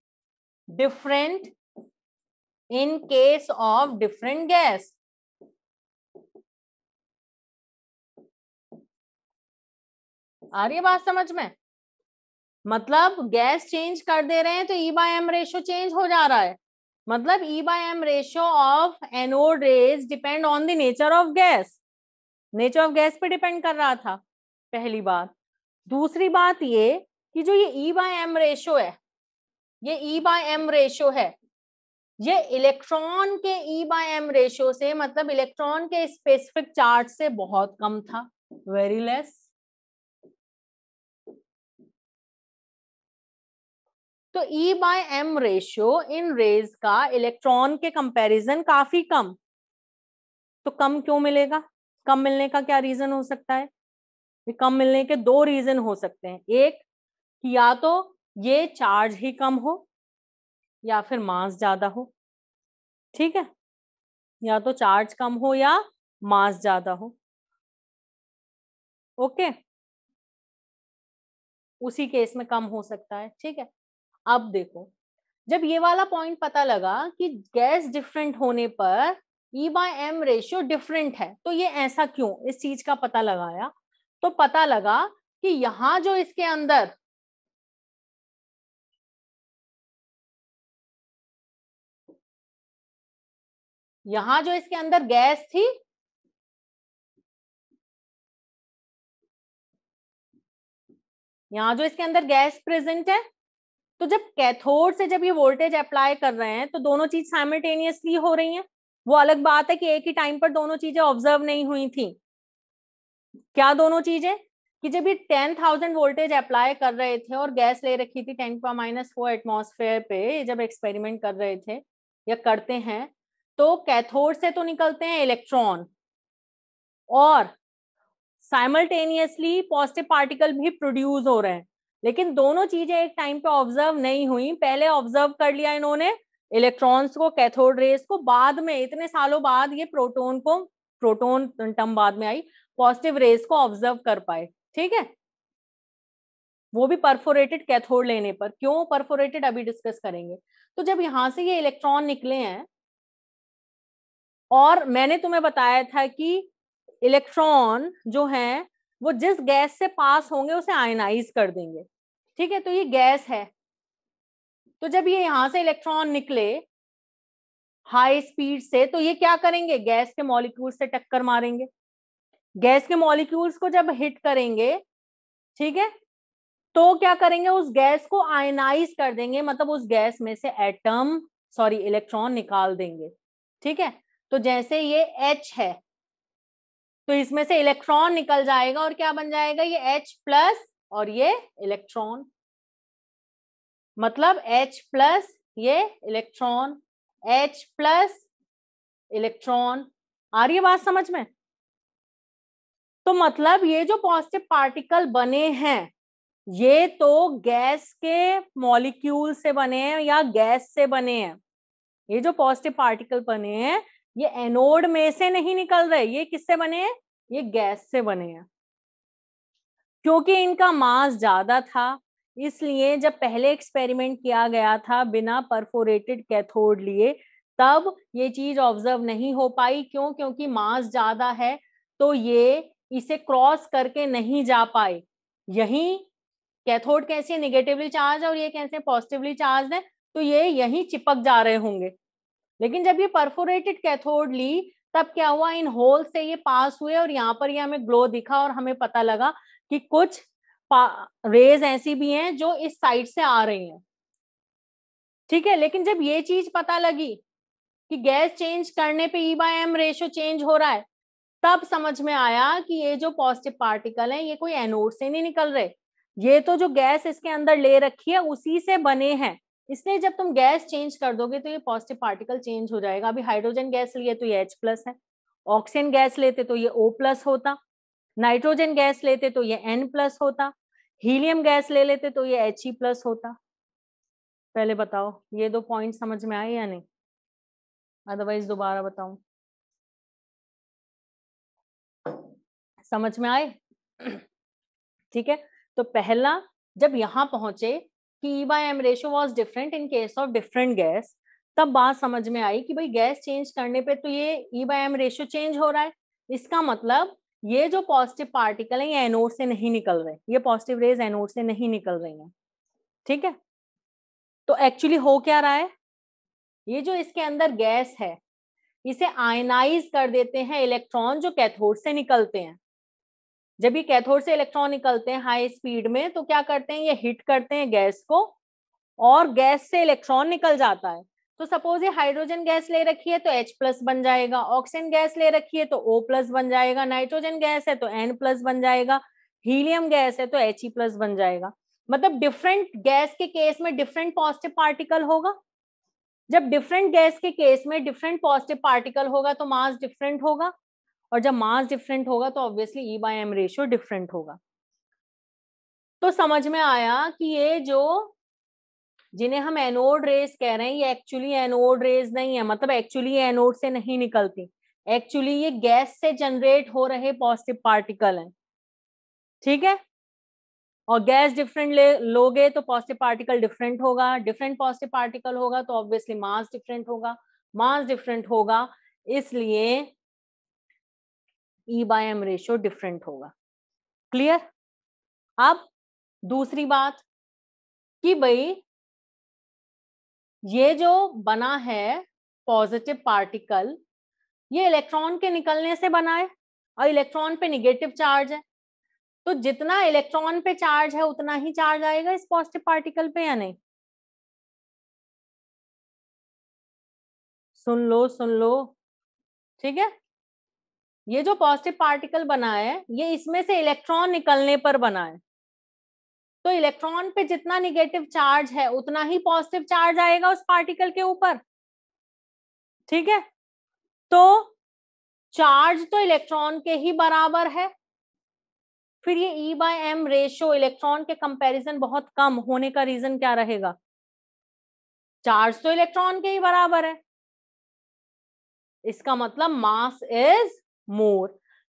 S1: different in case of different gas. आ रही है बात समझ में, मतलब गैस चेंज कर दे रहे हैं तो E by M ratio change हो जा रहा है, मतलब E by M ratio of anode rays depend on the nature of gas, nature of gas पे डिपेंड कर रहा था, पहली बात। दूसरी बात ये कि जो ये E बाय एम रेशियो है, ये E बाय एम रेशियो है, ये इलेक्ट्रॉन के E बाय एम रेशियो से, मतलब इलेक्ट्रॉन के स्पेसिफिक चार्ज से बहुत कम था, वेरी लेस। तो E बाय एम रेशियो इन रेज का इलेक्ट्रॉन के कंपैरिजन काफी कम। तो कम क्यों मिलेगा, कम मिलने का क्या रीजन हो सकता है, कम मिलने के दो रीजन हो सकते हैं। एक कि या तो ये चार्ज ही कम हो या फिर मास ज्यादा हो। ठीक है, या तो चार्ज कम हो या मास ज्यादा हो। ओके, उसी केस में कम हो सकता है। ठीक है, अब देखो, जब ये वाला पॉइंट पता लगा कि गैस डिफरेंट होने पर E/M रेशियो डिफरेंट है, तो ये ऐसा क्यों, इस चीज का पता लगाया, तो पता लगा कि यहां जो इसके अंदर गैस थी, यहां जो इसके अंदर गैस प्रेजेंट है, तो जब कैथोड से जब ये वोल्टेज अप्लाई कर रहे हैं तो दोनों चीज साइमल्टेनियसली हो रही हैं। वो अलग बात है कि एक ही टाइम पर दोनों चीजें ऑब्जर्व नहीं हुई थी। क्या दोनों चीजें, कि जब ये 10,000 वोल्टेज अप्लाई कर रहे थे और गैस ले रखी थी 10⁻⁴ एटमॉस्फेयर पे, जब एक्सपेरिमेंट कर रहे थे या करते हैं, तो कैथोड से तो निकलते हैं इलेक्ट्रॉन और साइमल्टेनियसली पॉजिटिव पार्टिकल भी प्रोड्यूस हो रहे हैं, लेकिन दोनों चीजें एक टाइम पे ऑब्जर्व नहीं हुई। पहले ऑब्जर्व कर लिया इन्होंने इलेक्ट्रॉन्स को, कैथोड रेस को, बाद में इतने सालों बाद ये प्रोटोन टर्म बाद में आई, पॉजिटिव रेस को ऑब्जर्व कर पाए। ठीक है, वो भी परफोरेटेड कैथोड लेने पर। क्यों परफोरेटेड अभी डिस्कस करेंगे। तो जब यहां से ये इलेक्ट्रॉन निकले हैं, और मैंने तुम्हें बताया था कि इलेक्ट्रॉन जो है वो जिस गैस से पास होंगे उसे आयनाइज कर देंगे। ठीक है, तो ये गैस है, तो जब ये यहां से इलेक्ट्रॉन निकले हाई स्पीड से, तो ये क्या करेंगे, गैस के मॉलिक्यूल से टक्कर मारेंगे। गैस के मॉलिक्यूल्स को जब हिट करेंगे, ठीक है, तो क्या करेंगे, उस गैस को आयनाइज कर देंगे, मतलब उस गैस में से इलेक्ट्रॉन निकाल देंगे। ठीक है, तो जैसे ये H है, तो इसमें से इलेक्ट्रॉन निकल जाएगा और क्या बन जाएगा, ये H+ और ये इलेक्ट्रॉन, मतलब H+ ये इलेक्ट्रॉन, H+ इलेक्ट्रॉन। आ रही है बात समझ में। तो मतलब ये जो पॉजिटिव पार्टिकल बने हैं, ये तो गैस के मॉलिक्यूल से बने हैं या गैस से बने हैं। ये जो पॉजिटिव पार्टिकल बने हैं, ये एनोड में से नहीं निकल रहे, ये किससे बने हैं, ये गैस से बने हैं। क्योंकि इनका मास ज्यादा था, इसलिए जब पहले एक्सपेरिमेंट किया गया था बिना परफोरेटेड कैथोड लिए, तब ये चीज ऑब्जर्व नहीं हो पाई। क्यों, क्योंकि मास ज्यादा है, तो ये इसे क्रॉस करके नहीं जा पाए। यही कैथोड कैसे नेगेटिवली चार्ज है और ये कैसे पॉजिटिवली चार्ज है, तो ये यही चिपक जा रहे होंगे। लेकिन जब ये परफोरेटेड कैथोड ली, तब क्या हुआ, इन होल से ये पास हुए और यहाँ पर ये हमें ग्लो दिखा और हमें पता लगा कि कुछ रेज ऐसी भी हैं जो इस साइड से आ रही हैं। ठीक है, लेकिन जब ये चीज पता लगी कि गैस चेंज करने पे E/M रेशियो चेंज हो रहा है, तब समझ में आया कि ये जो पॉजिटिव पार्टिकल हैं, ये कोई एनोड से नहीं निकल रहे, ये तो जो गैस इसके अंदर ले रखी है उसी से बने हैं। इसलिए जब तुम गैस चेंज कर दोगे तो ये पॉजिटिव पार्टिकल चेंज हो जाएगा। अभी हाइड्रोजन गैस लिए तो ये H+ है, ऑक्सीजन गैस लेते तो ये O+ होता, नाइट्रोजन गैस लेते तो ये N+ होता, हीलियम गैस ले लेते तो ये He+ होता। पहले बताओ ये दो पॉइंट समझ में आए या नहीं, अदरवाइज दोबारा बताऊं। समझ में आए। ठीक है, तो पहला जब यहां पहुंचे कि E/M ratio was different in case of different gas, तब बात समझ में आई कि भाई गैस चेंज करने पे तो ये E/M रेशियो चेंज हो रहा है। इसका मतलब ये जो पॉजिटिव पार्टिकल है ये एनोड से नहीं निकल रहे, ये पॉजिटिव रेज एनोड से नहीं निकल रही हैं। ठीक है, तो एक्चुअली हो क्या रहा है, ये जो इसके अंदर गैस है इसे आयनाइज कर देते हैं इलेक्ट्रॉन जो कैथोड से निकलते हैं। जब ये कैथोड से इलेक्ट्रॉन निकलते हैं हाई स्पीड में, तो क्या करते हैं, ये हिट करते हैं गैस को और गैस से इलेक्ट्रॉन निकल जाता है। तो सपोज ये हाइड्रोजन गैस ले रखी है तो H+ बन जाएगा, ऑक्सीजन गैस ले रखी है तो O+ बन जाएगा, नाइट्रोजन गैस है तो N+ बन जाएगा, हीलियम गैस है तो He+ बन जाएगा। मतलब डिफरेंट गैस के केस में डिफरेंट पॉजिटिव पार्टिकल होगा। जब डिफरेंट गैस के केस में डिफरेंट पॉजिटिव पार्टिकल होगा तो मास डिफरेंट होगा, और जब मास डिफरेंट होगा तो ऑब्वियसली E/M रेशियो डिफरेंट होगा। तो समझ में आया कि ये जो जिन्हें हम एनोड रेज कह रहे हैं ये एक्चुअली एनोड रेज नहीं है, मतलब एक्चुअली ये एनोड से नहीं निकलती, एक्चुअली ये गैस से जनरेट हो रहे पॉजिटिव पार्टिकल हैं। ठीक है, और गैस डिफरेंट लोगे तो पॉजिटिव पार्टिकल डिफरेंट होगा, डिफरेंट पॉजिटिव पार्टिकल होगा तो ऑब्वियसली मास डिफरेंट होगा, मास डिफरेंट होगा इसलिए E/m रेशियो डिफरेंट होगा। क्लियर? अब दूसरी बात कि भाई ये जो बना है पॉजिटिव पार्टिकल, ये इलेक्ट्रॉन के निकलने से बना है और इलेक्ट्रॉन पे निगेटिव चार्ज है, तो जितना इलेक्ट्रॉन पे चार्ज है उतना ही चार्ज आएगा इस पॉजिटिव पार्टिकल पे या नहीं? सुन लो, ठीक है। ये जो पॉजिटिव पार्टिकल बना है ये इसमें से इलेक्ट्रॉन निकलने पर बना है, तो इलेक्ट्रॉन पे जितना निगेटिव चार्ज है उतना ही पॉजिटिव चार्ज आएगा उस पार्टिकल के ऊपर, ठीक है। तो चार्ज तो इलेक्ट्रॉन के ही बराबर है, फिर ये E/m रेशियो इलेक्ट्रॉन के कंपैरिजन बहुत कम होने का रीजन क्या रहेगा? चार्ज तो इलेक्ट्रॉन के ही बराबर है, इसका मतलब मास इज मोर।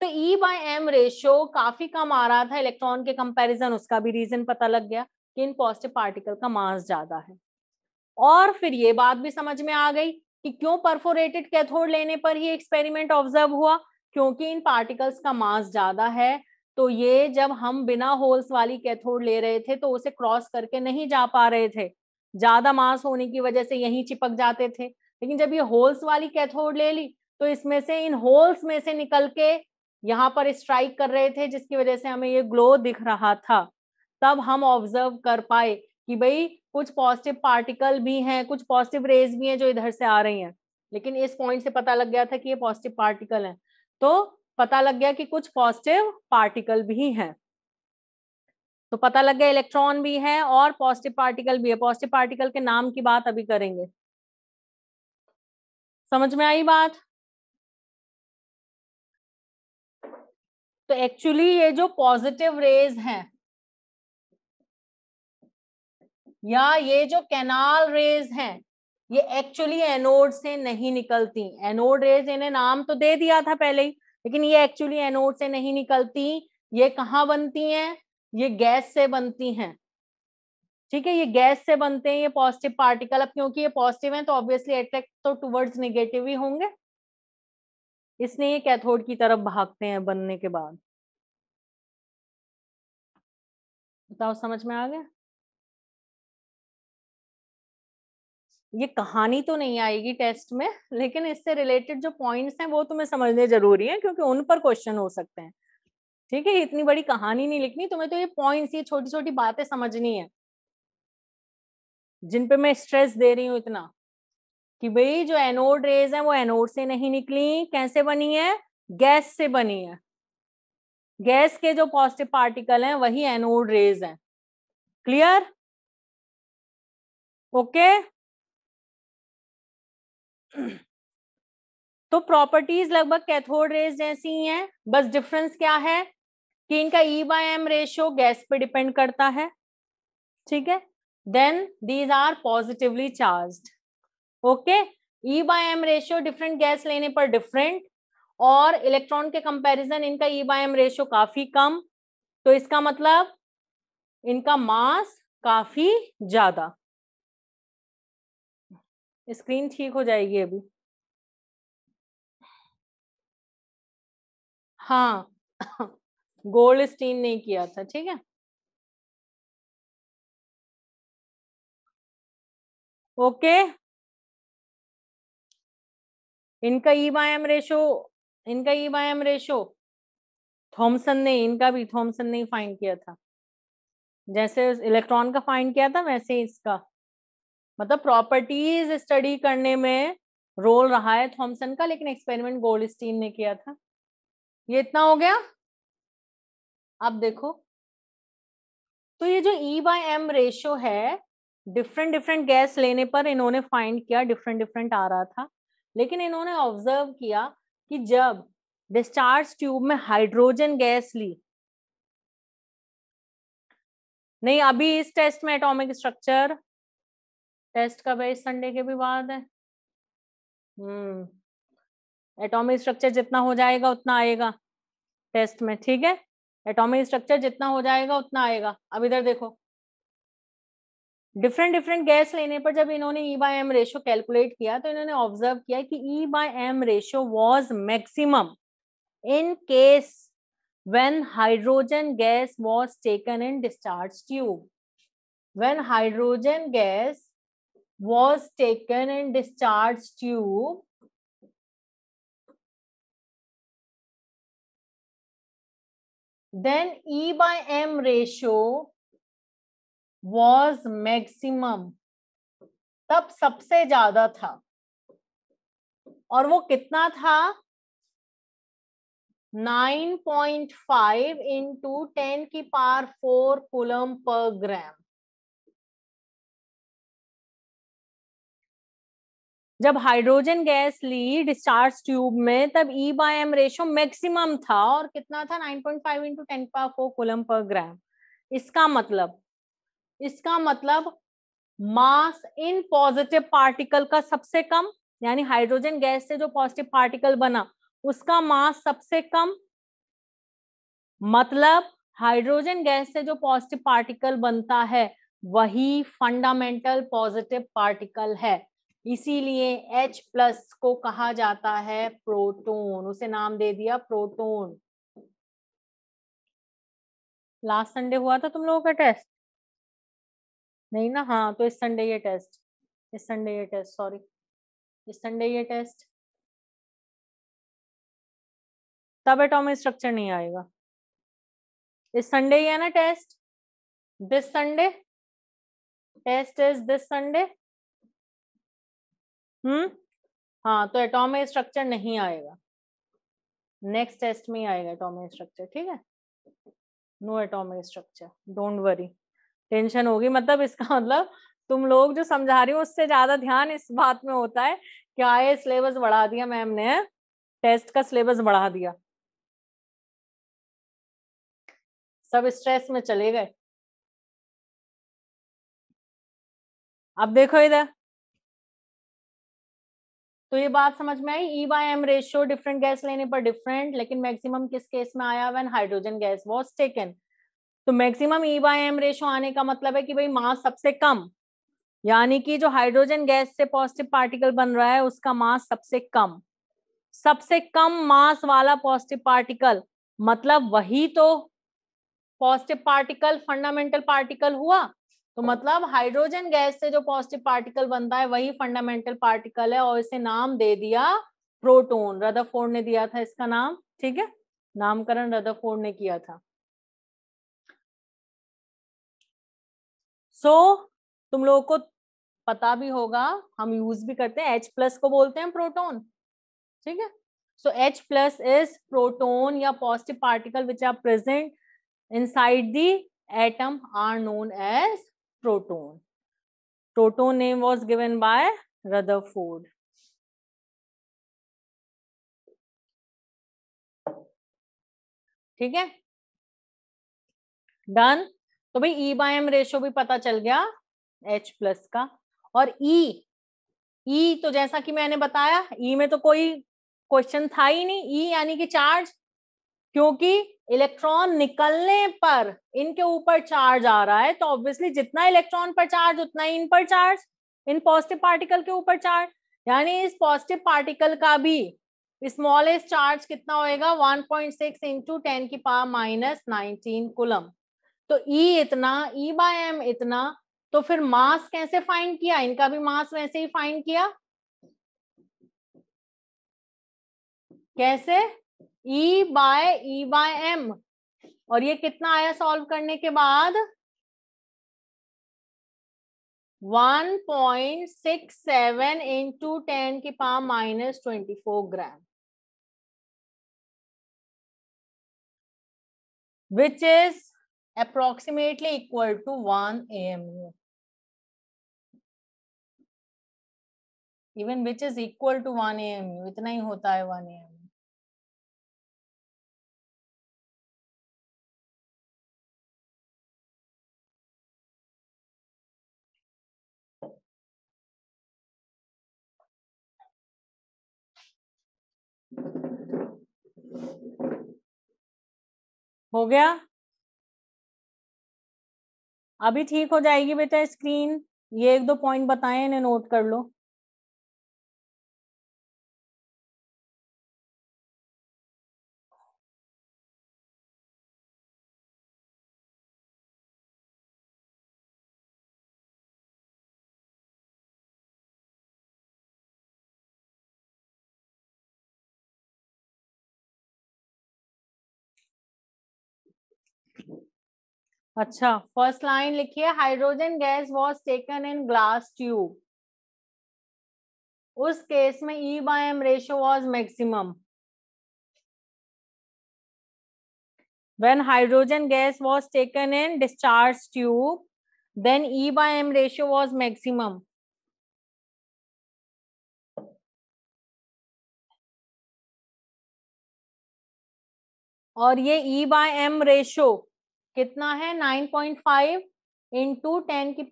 S1: तो E/m रेशियो काफी कम आ रहा था इलेक्ट्रॉन के कंपैरिजन, उसका भी रीजन पता लग गया कि इन पॉजिटिव पार्टिकल का मास ज्यादा है। और फिर ये बात भी समझ में आ गई कि क्यों परफोरेटेड कैथोड लेने पर ही एक्सपेरिमेंट ऑब्जर्व हुआ, क्योंकि इन पार्टिकल्स का मास ज्यादा है, तो ये जब हम बिना होल्स वाली कैथोड ले रहे थे तो उसे क्रॉस करके नहीं जा पा रहे थे, ज्यादा मास होने की वजह से यहीं चिपक जाते थे। लेकिन जब ये होल्स वाली कैथोड ले ली तो इसमें से इन होल्स में से निकल के यहाँ पर स्ट्राइक कर रहे थे, जिसकी वजह से हमें ये ग्लो दिख रहा था। तब हम ऑब्जर्व कर पाए कि भाई कुछ पॉजिटिव पार्टिकल भी हैं, कुछ पॉजिटिव रेज भी हैं जो इधर से आ रही हैं, लेकिन इस पॉइंट से पता लग गया था कि ये पॉजिटिव पार्टिकल हैं, तो पता लग गया कि कुछ पॉजिटिव पार्टिकल भी हैं। तो पता लग गया इलेक्ट्रॉन भी है और पॉजिटिव पार्टिकल भी है। पॉजिटिव पार्टिकल के नाम की बात अभी करेंगे। समझ में आई बात? तो एक्चुअली ये जो पॉजिटिव रेज हैं या ये जो कैनाल रेज हैं, ये एक्चुअली एनोड से नहीं निकलती। एनोड रेज इन्हें नाम तो दे दिया था पहले ही, लेकिन ये एक्चुअली एनोड से नहीं निकलती। ये कहाँ बनती हैं? ये गैस से बनती हैं, ठीक है। ये गैस से बनते हैं ये पॉजिटिव पार्टिकल। अब क्योंकि ये पॉजिटिव हैं तो ऑब्वियसली अट्रैक्ट तो टुवर्ड्स नेगेटिव ही होंगे, इसलिए ये कैथोड की तरफ भागते हैं बनने के बाद। बताओ समझ में आ गया? ये कहानी तो नहीं आएगी टेस्ट में, लेकिन इससे रिलेटेड जो पॉइंट्स हैं वो तुम्हें समझने जरूरी है, क्योंकि उन पर क्वेश्चन हो सकते हैं, ठीक है। इतनी बड़ी कहानी नहीं लिखनी तुम्हें, तो ये पॉइंट्स, ये छोटी छोटी बातें समझनी है, जिन पे मैं स्ट्रेस दे रही हूँ इतना, कि भाई जो एनोड रेज है वो एनोड से नहीं निकली, कैसे बनी है? गैस से बनी है। गैस के जो पॉजिटिव पार्टिकल हैं वही एनोड रेज हैं। क्लियर? ओके। तो प्रॉपर्टीज लगभग कैथोड रेज जैसी ही हैं, बस डिफरेंस क्या है कि इनका E/m रेशियो गैस पे डिपेंड करता है, ठीक है। Then these are positively charged. Okay. E/m ratio different gas लेने पर डिफरेंट, और इलेक्ट्रॉन के कंपैरिजन इनका E/m रेशियो काफी कम, तो इसका मतलब इनका मास काफी ज्यादा। स्क्रीन ठीक हो जाएगी अभी? हाँ गोल्डस्टीन ने किया था, ठीक है। ओके। इनका E/m रेशो थॉमसन ने, इनका भी थॉमसन ने फाइंड किया था। जैसे इलेक्ट्रॉन का फाइंड किया था वैसे ही इसका, मतलब प्रॉपर्टीज स्टडी करने में रोल रहा है थॉमसन का, लेकिन एक्सपेरिमेंट गोल्डस्टीन ने किया था। ये इतना हो गया। अब देखो, तो ये जो E/m रेशियो है डिफरेंट डिफरेंट गैस लेने पर इन्होंने फाइंड किया, डिफरेंट डिफरेंट आ रहा था, लेकिन इन्होंने ऑब्जर्व किया कि जब डिस्चार्ज ट्यूब में हाइड्रोजन गैस ली, नहीं अभी इस टेस्ट में एटॉमिक स्ट्रक्चर टेस्ट कब है? इस संडे के भी बाद है। एटॉमिक स्ट्रक्चर जितना हो जाएगा उतना आएगा टेस्ट में, ठीक है। एटॉमिक स्ट्रक्चर जितना हो जाएगा उतना आएगा। अब इधर देखो, डिफरेंट डिफरेंट गैस लेने पर जब इन्होंने E by M ratio calculate किया तो इन्होंने ऑब्जर्व किया कि E by M ratio was maximum in case when hydrogen gas was taken in discharge tube. When hydrogen gas was taken in discharge tube, then E by M ratio was maximum, तब सबसे ज्यादा था। और वो कितना था? 9.5 into 10 की पावर 4 कूलम पर ग्राम। जब हाइड्रोजन गैस ली डिस्चार्ज ट्यूब में तब E by M ratio maximum था और कितना था? 9.5 इंटू 10 पावर 4 कूलम पर ग्राम। इसका मतलब मास इन पॉजिटिव पार्टिकल का सबसे कम, यानी हाइड्रोजन गैस से जो पॉजिटिव पार्टिकल बना उसका मास सबसे कम, मतलब हाइड्रोजन गैस से जो पॉजिटिव पार्टिकल बनता है वही फंडामेंटल पॉजिटिव पार्टिकल है। इसीलिए H प्लस को कहा जाता है प्रोटॉन, उसे नाम दे दिया प्रोटॉन। लास्ट संडे हुआ था तुम लोगों का टेस्ट? नहीं ना? हाँ, तो इस संडे ये टेस्ट, सॉरी, इस संडे ये टेस्ट, तब एटॉमिक स्ट्रक्चर नहीं आएगा। इस संडे ही है ना test? This Sunday test is this Sunday. हाँ, तो एटॉमिक स्ट्रक्चर नहीं आएगा, नेक्स्ट टेस्ट में ही आएगा एटॉमिक स्ट्रक्चर, ठीक है? No atomic structure, don't worry. Tension होगी, मतलब इसका मतलब तुम लोग जो समझा रही हो उससे ज्यादा ध्यान इस बात में होता है क्या है, सिलेबस बढ़ा दिया मैम ने, टेस्ट का सिलेबस बढ़ा दिया, सब स्ट्रेस में चले गए। अब देखो इधर, तो ये बात समझ में आई, e by M ratio different gas लेने पर डिफरेंट, लेकिन मैक्सिमम किस केस में आया? When hydrogen gas was taken. तो maximum e by M ratio आने का मतलब है कि भाई मास सबसे कम, यानी कि जो हाइड्रोजन गैस से पॉजिटिव पार्टिकल बन रहा है उसका मास सबसे कम, सबसे कम मास वाला पॉजिटिव पार्टिकल, मतलब वही तो पॉजिटिव पार्टिकल फंडामेंटल पार्टिकल हुआ। तो मतलब हाइड्रोजन गैस से जो पॉजिटिव पार्टिकल बनता है वही फंडामेंटल पार्टिकल है और इसे नाम दे दिया प्रोटॉन। रदरफोर्ड ने दिया था इसका नाम, ठीक है, नामकरण रदरफोर्ड ने किया था। तुम लोगों को पता भी होगा, हम यूज भी करते हैं, H प्लस को बोलते हैं प्रोटॉन, ठीक है? So H plus is proton या positive particle which are present inside the atom are known as proton. Proton name was given by Rutherford. ठीक है, डन। तो भाई ई बाय एम रेशियो भी पता चल गया H प्लस का। और ई तो जैसा कि मैंने बताया, ई में तो कोई क्वेश्चन था ही नहीं, ई यानी कि चार्ज, क्योंकि इलेक्ट्रॉन निकलने पर इनके ऊपर चार्ज आ रहा है, तो ऑब्वियसली जितना इलेक्ट्रॉन पर चार्ज उतना ही इन पर चार्ज, इन पॉजिटिव पार्टिकल के ऊपर चार्ज, यानी इस पॉजिटिव पार्टिकल का भी स्मॉलेस्ट चार्ज कितना होएगा? 1.6 इंटू 10 की पावर माइनस 19 कूलम। तो ई इतना, ई बाय एम इतना, तो फिर मास कैसे फाइंड किया? इनका भी मास वैसे ही फाइंड किया, कैसे? ई बाय एम, और ये कितना आया सॉल्व करने के बाद? 1.67 इंटू 10 की power minus 24 gram, which is approximately equal to 1 AMU, even which is equal to 1 AMU, इतना ही होता है 1 AMU। हो गया? अभी ठीक हो जाएगी बेटा स्क्रीन। ये एक दो पॉइंट बताए, इन्हें नोट कर लो। अच्छा, फर्स्ट लाइन लिखिए, hydrogen gas was taken in glass tube. उस केस में E/M ratio was maximum. When hydrogen gas was taken in discharge tube, then E/M ratio was maximum. और ये E/M रेशियो कितना है? 9.5 इंटू 10⁴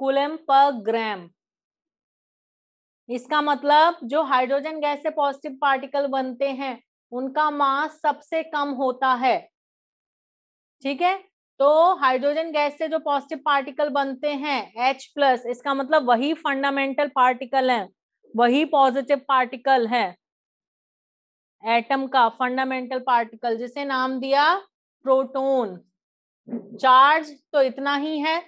S1: कूलम पर ग्राम। इसका मतलब जो हाइड्रोजन गैस से पॉजिटिव पार्टिकल बनते हैं उनका मास सबसे कम होता है। ठीक है, तो हाइड्रोजन गैस से जो पॉजिटिव पार्टिकल बनते हैं H+, इसका मतलब वही फंडामेंटल पार्टिकल है, वही पॉजिटिव पार्टिकल है एटम का, फंडामेंटल पार्टिकल, जिसे नाम दिया प्रोटॉन। चार्ज तो इतना ही है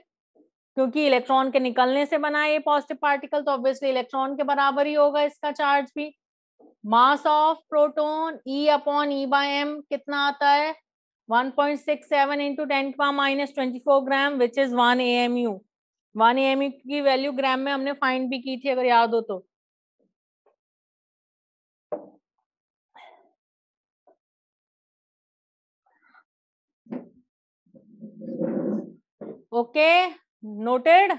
S1: क्योंकि इलेक्ट्रॉन के निकलने से बना है ये पॉजिटिव पार्टिकल, तो ऑब्वियसली इलेक्ट्रॉन के बराबर ही होगा इसका चार्ज भी। मास ऑफ प्रोटॉन E/E/M कितना आता है? 1.67 into 10⁻⁻24 gram, which is 1 AMU। 1 AMU की वैल्यू ग्राम में हमने फाइंड भी की थी, अगर याद हो तो। Okay, noted.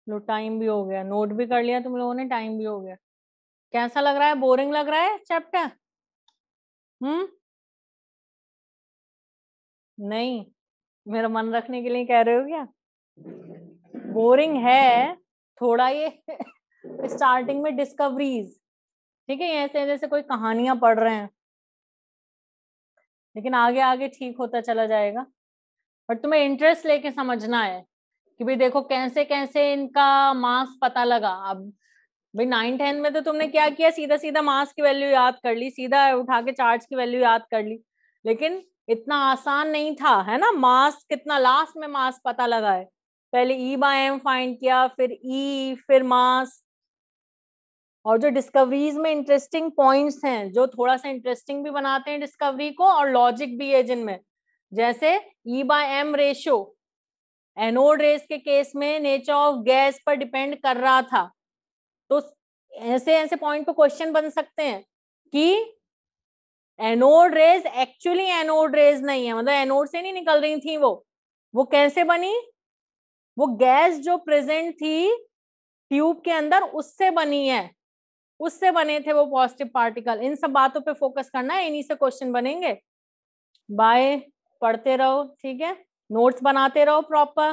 S1: लो, टाइम भी हो गया, नोट भी कर लिया तुम लोगों ने, टाइम भी हो गया। कैसा लग रहा है? बोरिंग लग रहा है चैप्टर? नहीं, मेरा मन रखने के लिए कह रहे हो क्या? बोरिंग है थोड़ा ये स्टार्टिंग में डिस्कवरीज, ठीक है, ऐसे जैसे कोई कहानियां पढ़ रहे हैं, लेकिन आगे आगे ठीक होता चला जाएगा। बट तुम्हें इंटरेस्ट लेके समझना है कि भाई देखो कैसे कैसे इनका मास पता लगा। अब भाई 9th-10th में तो तुमने क्या किया, सीधा सीधा मास की वैल्यू याद कर ली, सीधा उठा के चार्ज की वैल्यू याद कर ली, लेकिन इतना आसान नहीं था, है ना। मास कितना, लास्ट में मास पता लगा है, पहले E/M फाइंड किया, फिर E, फिर मास। और जो डिस्कवरीज में इंटरेस्टिंग पॉइंट्स हैं, जो थोड़ा सा इंटरेस्टिंग भी बनाते हैं डिस्कवरी को, और लॉजिक भी है जिनमें, जैसे E/M रेशियो एनोड रेस के केस में नेचर ऑफ गैस पर डिपेंड कर रहा था, तो ऐसे ऐसे पॉइंट पे क्वेश्चन बन सकते हैं कि anode rays actually anode rays नहीं है, मतलब एनोड से नहीं निकल रही थी वो कैसे बनी? वो गैस जो प्रेजेंट थी ट्यूब के अंदर उससे बनी है, उससे बने थे वो पॉजिटिव पार्टिकल। इन सब बातों पे फोकस करना है, इन्हीं से क्वेश्चन बनेंगे। बाय, पढ़ते रहो, ठीक है, नोट्स बनाते रहो प्रॉपर।